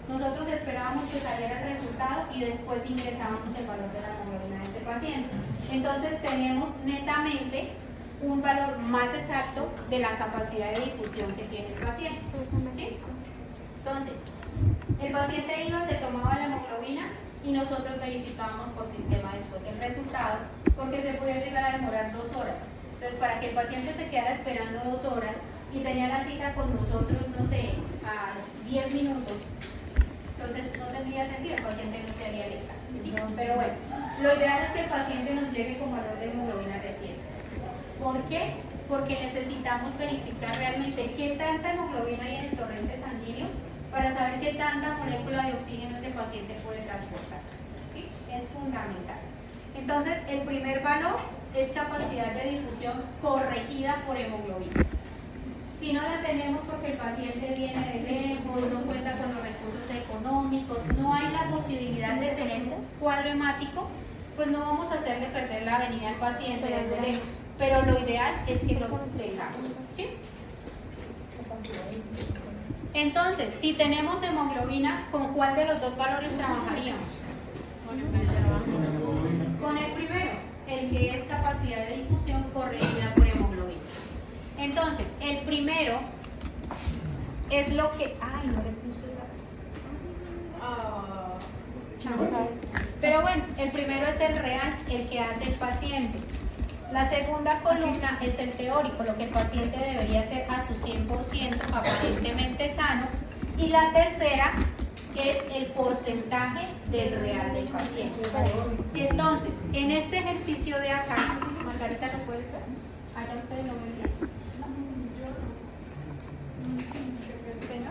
Nosotros esperábamos que saliera el resultado y después ingresábamos el valor de la hemoglobina de este paciente. Entonces tenemos netamente un valor más exacto de la capacidad de difusión que tiene el paciente. ¿Sí? Entonces, el paciente iba, se tomaba la hemoglobina y nosotros verificábamos por sistema después el resultado porque se podía llegar a demorar 2 horas. Entonces, para que el paciente se quedara esperando 2 horas y tenía la cita con nosotros, no sé, a 10 minutos, entonces no tendría sentido, el paciente no se haría el examen, ¿sí? Pero bueno, lo ideal es que el paciente nos llegue con valor de hemoglobina reciente. ¿Por qué? Porque necesitamos verificar realmente qué tanta hemoglobina hay en el torrente sanguíneo para saber qué tanta molécula de oxígeno ese paciente puede transportar. ¿Sí? Es fundamental. Entonces, el primer valor es capacidad de difusión corregida por hemoglobina. Si no la tenemos porque el paciente viene de lejos, no cuenta con los recursos económicos, no hay la posibilidad de tener un cuadro hemático, pues no vamos a hacerle perder la avenida al paciente desde lejos. Pero lo ideal es que lo tengamos. ¿Sí? Entonces, si tenemos hemoglobina, ¿con cuál de los dos valores trabajaríamos? Con el primero, el que es capacidad de difusión corregida por hemoglobina. Entonces, el primero es lo que... Ay, no le puse las... Pero bueno, el primero es el real, el que hace el paciente. La segunda columna es el teórico, lo que el paciente debería hacer a su 100% aparentemente sano. Y la tercera es el porcentaje del real del paciente. Entonces, en este ejercicio de acá, Margarita, ¿lo puedes ver? Allá ustedes lo ven bien. ¿Sí, no?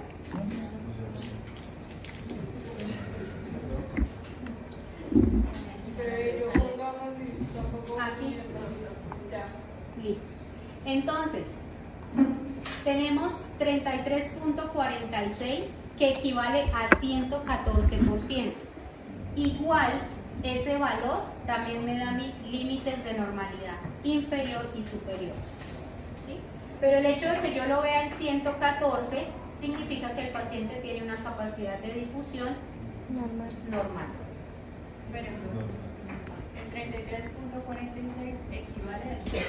Aquí. Listo. Entonces, tenemos 33.46 que equivale a 114%. Igual, ese valor también me da mis límites de normalidad, inferior y superior. ¿Sí? Pero el hecho de que yo lo vea en 114 significa que el paciente tiene una capacidad de difusión normal. Por ejemplo, el 33.46 equivale al 114.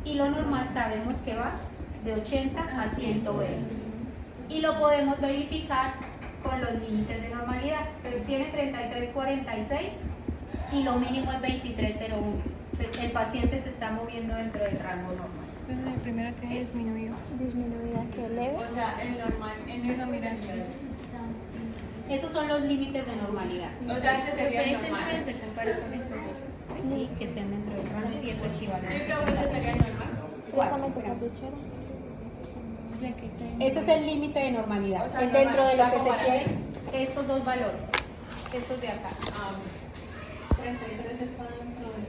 Y lo normal sabemos que va de 80 a 120. Y lo podemos verificar con los límites de normalidad. Entonces tiene 33.46 y lo mínimo es 23.01. Entonces el paciente se está moviendo dentro del rango normal. Entonces el primero tiene disminuido. Disminuida que leve. O sea, el normal en el mira. Esos son los límites de normalidad. O sea, ese sería el Diferentes normal. niveles de comparación. Sí, que estén dentro del rango y eso equivale. Sí, pero ese sería el normal. Préstame tu cartuchera. Ese es el límite de normalidad. O sea, Es dentro de lo que se normal, quiere, estos dos valores, estos de acá. Ah, 33 está dentro de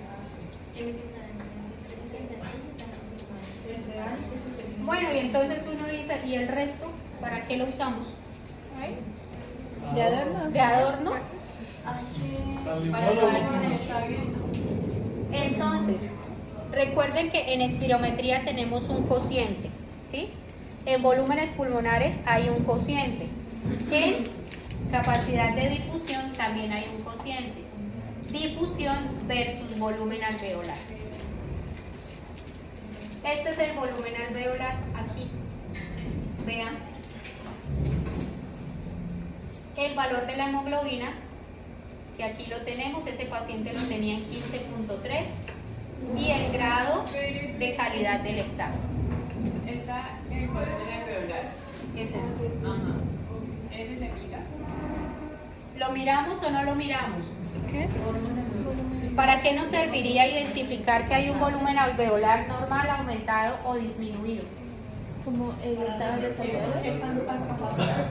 Bueno, y entonces uno dice, ¿y el resto? ¿Para qué lo usamos? De adorno. ¿De adorno? para saber si se está viendo. Entonces, recuerden que en espirometría tenemos un cociente, ¿sí? En volúmenes pulmonares hay un cociente. En capacidad de difusión también hay un cociente. Difusión versus volumen alveolar. Este es el volumen alveolar aquí. Vean. El valor de la hemoglobina, que aquí lo tenemos, este paciente lo tenía en 15.3, y el grado de calidad del examen. Está en el volumen alveolar. Es este. Ajá. Ese se mira. ¿Lo miramos o no lo miramos? ¿Qué? ¿Para qué nos serviría identificar que hay un volumen alveolar normal, aumentado o disminuido? Como el estado de los alveolos.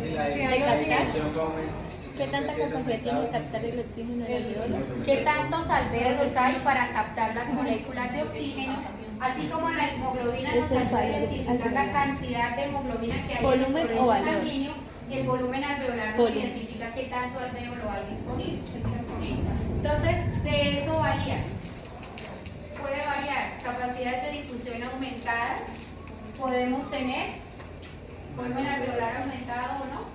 Si la ¿De captar? difusión aumenta. ¿Qué tanta capacidad tiene de captar el oxígeno en el alveolo? ¿Qué tantos alvéolos hay para captar las moléculas de oxígeno? Así como la hemoglobina nos ayuda a identificar la cantidad de hemoglobina que hay en el ¿Volumen o torrente valor? sanguíneo, el volumen alveolar nos Volumen. identifica qué tanto alvéolo hay disponible. ¿Sí? Entonces, de eso varía. Puede variar capacidades de difusión aumentadas, podemos tener volumen alveolar aumentado o no.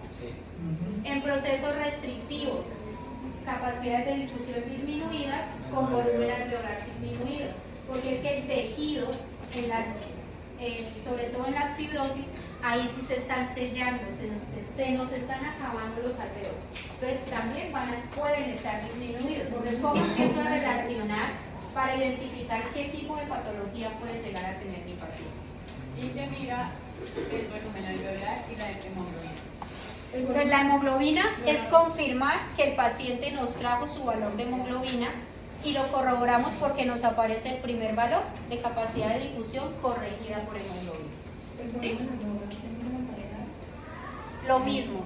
En procesos restrictivos, capacidades de difusión disminuidas con volumen alveolar disminuido, porque es que el tejido, sobre todo en las fibrosis, ahí sí se están sellando, se nos están acabando los alveolos. Entonces también pueden estar disminuidos. Entonces, ¿cómo empiezo a relacionar para identificar qué tipo de patología puede llegar a tener mi paciente? Y se mira el volumen alveolar y la hemoglobina. Pues la hemoglobina es confirmar que el paciente nos trajo su valor de hemoglobina y lo corroboramos porque nos aparece el primer valor de capacidad de difusión corregida por hemoglobina. ¿Sí? Lo mismo.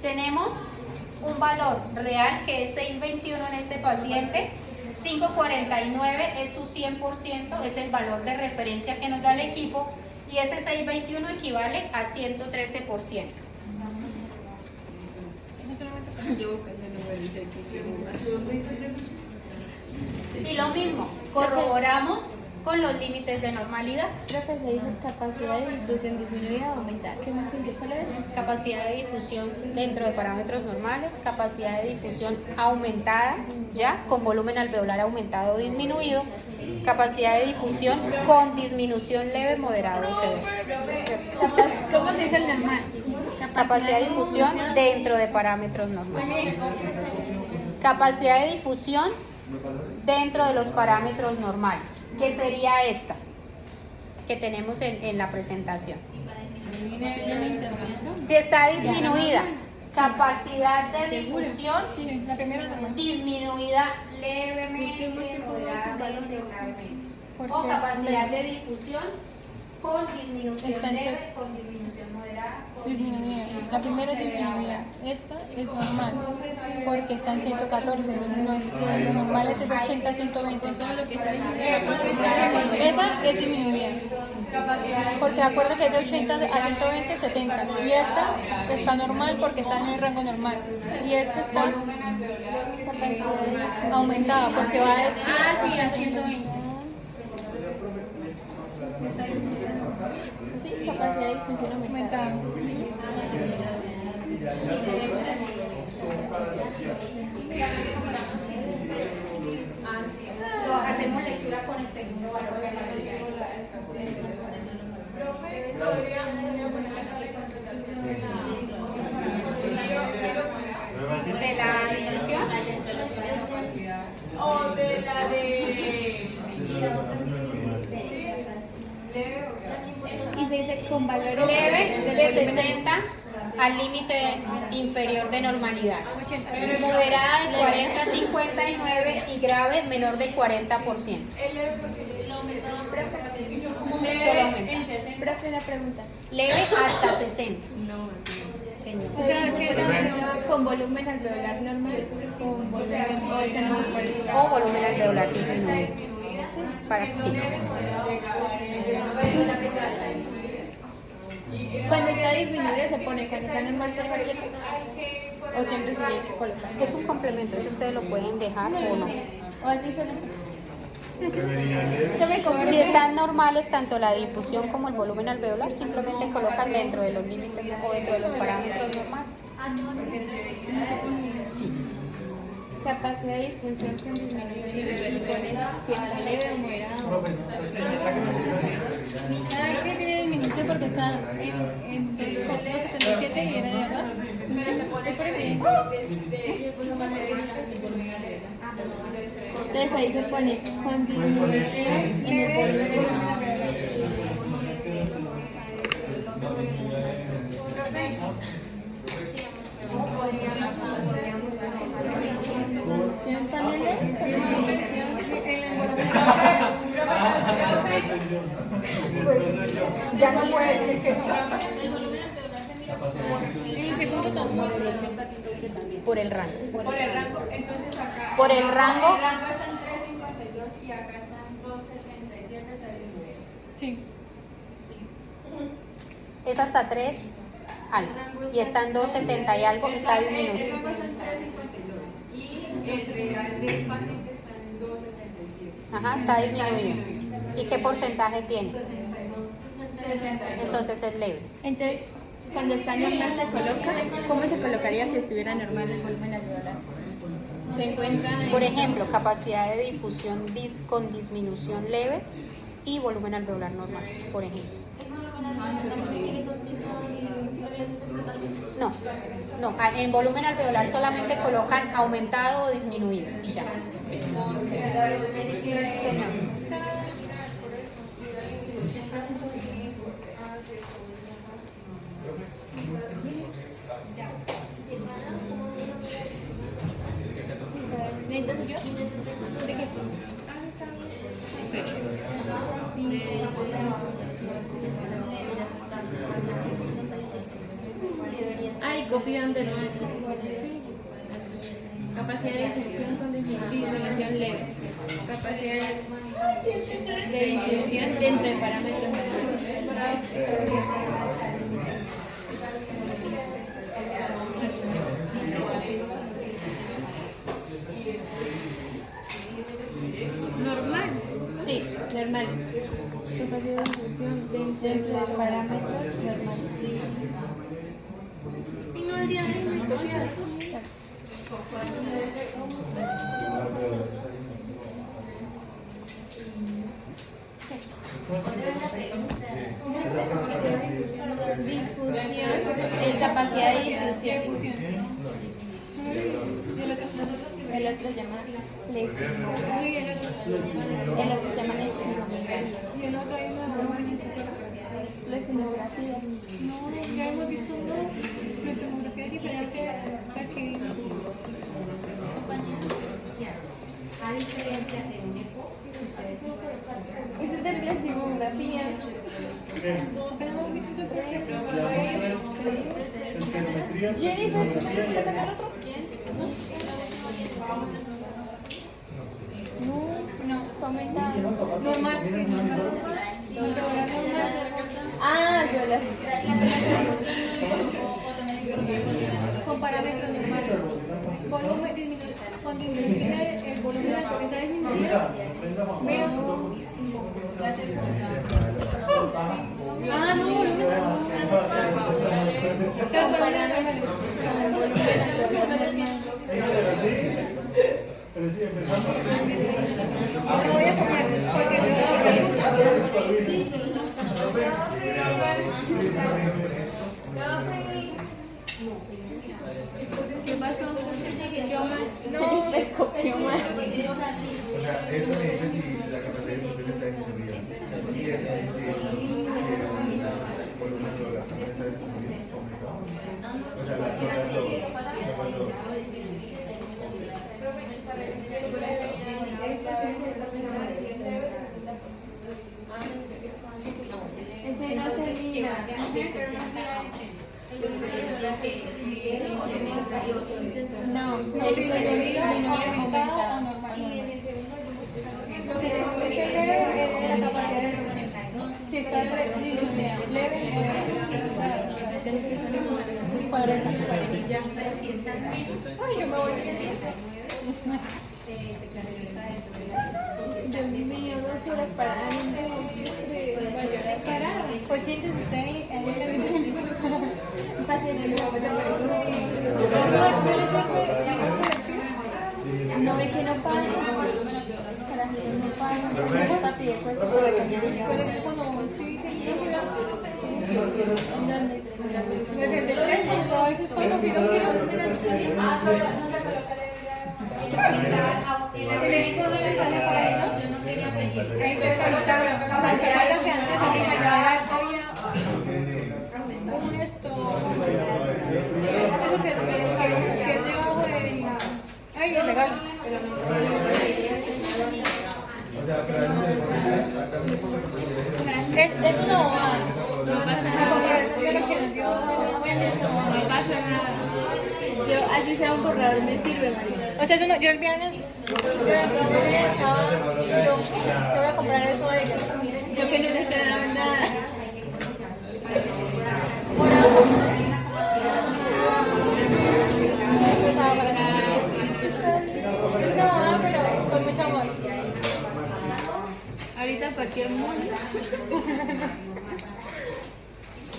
Tenemos un valor real que es 621 en este paciente, 549 es su 100%, es el valor de referencia que nos da el equipo y ese 621 equivale a 113%. Y lo mismo, corroboramos con los límites de normalidad. Creo que se dice capacidad de difusión disminuida o aumentada. ¿Qué más sigue? ¿Solo eso? Capacidad de difusión dentro de parámetros normales, capacidad de difusión aumentada, ya con volumen alveolar aumentado o disminuido, capacidad de difusión con disminución leve, moderado o severo. ¿Cómo se dice el normal? Capacidad de difusión dentro de parámetros normales. Capacidad de difusión dentro de los parámetros normales, que sería esta que tenemos en la presentación. Si está disminuida, capacidad de difusión disminuida levemente, moderadamente o gravemente. O capacidad de difusión con disminución Está en leve, con disminución moderada, con Disminuida. disminución La primera es severa. disminuida. Esta es normal. Porque está en 114. Lo normal es de 80 a 120. Esa es disminuida. Porque acuerda que es de 80 a 120, 70. Y esta está normal porque está en el rango normal. Y esta está aumentada porque va de 100 a 120. Sí, capacidad de difusión aumentada. Y ya las otras son para los cierres. Hacemos lectura con el segundo valor de la de la difusión O de la de... Y se dice con valores leve de 60 al límite inferior de normalidad, moderada de 40 a 59 y grave menor de 40%. Solo aumenta. Profe, una pregunta. Leve hasta 60. Señor. O sea, con volumen alveolar normal, con volumen o ese no se puede. O volumen alveolar disminuido. Para que sí. Cuando está disminuido se pone, cuando está normal se deja quieto. O siempre se tiene que colocar. Es un complemento, eso ustedes lo pueden dejar o no. O así solo. Si están normales tanto la difusión como el volumen alveolar, simplemente colocan dentro de los límites o dentro de los parámetros normales. Sí. Capacidad de difusión con disminución y pones si está leve o moderado. Ah, sí tiene disminución porque está en 2,77 y era de acá. Entonces ahí se pone con disminución en el volumen. También le ya no puede decir que Por el rango. Por el rango, entonces acá... Por el rango. El rango está en 352 y acá están 277, está disminuido. Sí. Es hasta 3 algo. Y está en 270 y algo, está El disminuido. rango está en 352 y el real del paciente está en 277. Ajá, está disminuido. ¿Y qué porcentaje tiene? 62. Entonces es leve. entonces cuando está normal se coloca, ¿cómo se colocaría si estuviera normal el volumen alveolar? Se encuentra en... Por ejemplo, capacidad de difusión con disminución leve y volumen alveolar normal, por ejemplo. No, no, en volumen alveolar solamente colocan aumentado o disminuido y ya. Sí. Señor. ¿Necesitas yo? ¿De qué? Ay, copian de nuevo. Capacidad de difusión con disminución leve. Capacidad de difusión dentro de parámetros normales. Normal. Sí, normal. Capacidad de difusión dentro de parámetros normales. Y no el día de difusión, capacidad de difusión. El otro se llama flexibilidad. El otro se llama flexibilidad. Y el otro hay una de Flexibilografía. No, ya hemos visto una flexibilografía diferente a la que... A diferencia de un eco, ustedes Eso es de flexibilografía. Apenas hemos visto otra Estereometría, Jenny, ¿puedes sacar otro? No, normal, sí, normal. hablar. Con parámetros normales. Volumen, con disminución el volumen de la cabeza disminuye. Menos. Ah, no, volumen. Entonces, volumen Pero sí, empezamos. no voy a copiar porque ¿Qué pasó? no, Se copió mal. O sea, eso me dice si la capacidad de función está disminuida. Y es si el volumen de la sangre está disminuido, aumentado. O sea, la altura del lobo. Ese no se mira. No, disminuye aumentado o normal. Lo que se ve es la capacidad de función. Si está disminuida, leve o ay, yo me voy. Dios mío, 2 horas para Pues siéntese usted ahí en el no ve que no pasa. Para hacer no pasa. Papi, después. desde el teléfono, a veces cuando quiero le digo dónde sale por ahí, ¿no? Ahí se ahorita, me se acuerda que antes había un esto, eso que es debajo de, ay, el regalo. O sea, pero acá un poco de Es una bobada. A comparación de lo que nos dio No pasa nada. Yo, así sea un borrador, me sirve, María. o sea, yo el viernes estaba, yo voy a comprar eso de ellos. Yo que no le estoy dando nada. Es una bobada, pero con mucho amor. Ahorita cualquier mundo.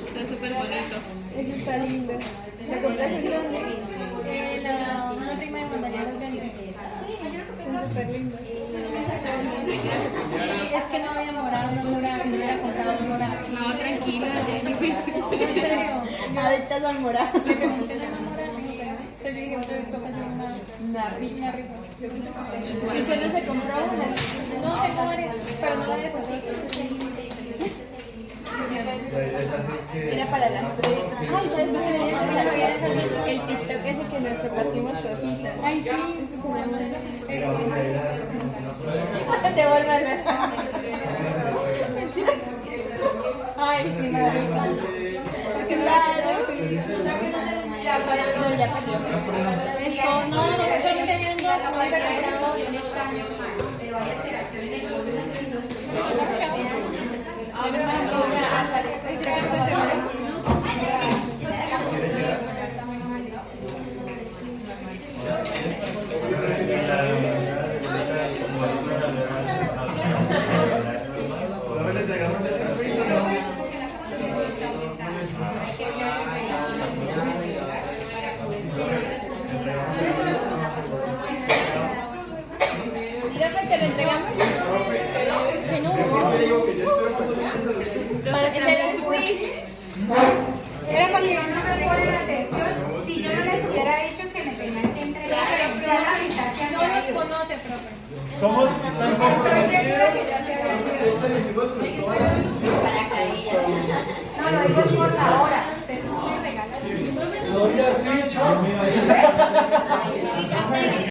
Está súper bonito. Eso está lindo. ¿La compraste en dónde? Una prima de Montaña los vende. Son súper lindos. Es que no había morado, no morado, si no hubiera comprado un morado. No, tranquila, ya yo fui. En serio, Adictas al morado. le pregunté a la morada, me dijo que no. Entonces yo dije, bueno, toca hacer una rifa. ¿Y usted no se compró una? No, tengo varias, pero no la de esas. Era para la empresa. Ay, ¿sabes qué deberíamos hacer? El TikTok ese que nos repartimos cositas. Ay, sí. Ese se llama. Te vuelvas a Ay, sí, marica. Porque no la utilizo. Ya para no, ya para Esto, no, solamente viendo la cámara. Pero hay alteraciones en el volumen si no Mira, pues te lo entregamos. Que no. Para que Era para que yo no me ponen atención. Si yo no les hubiera dicho que me tenían que entregar, ya la distancia no los conoce, profe. Somos tan comprometidos. no lo digo por la hora. No, ya sí, chao.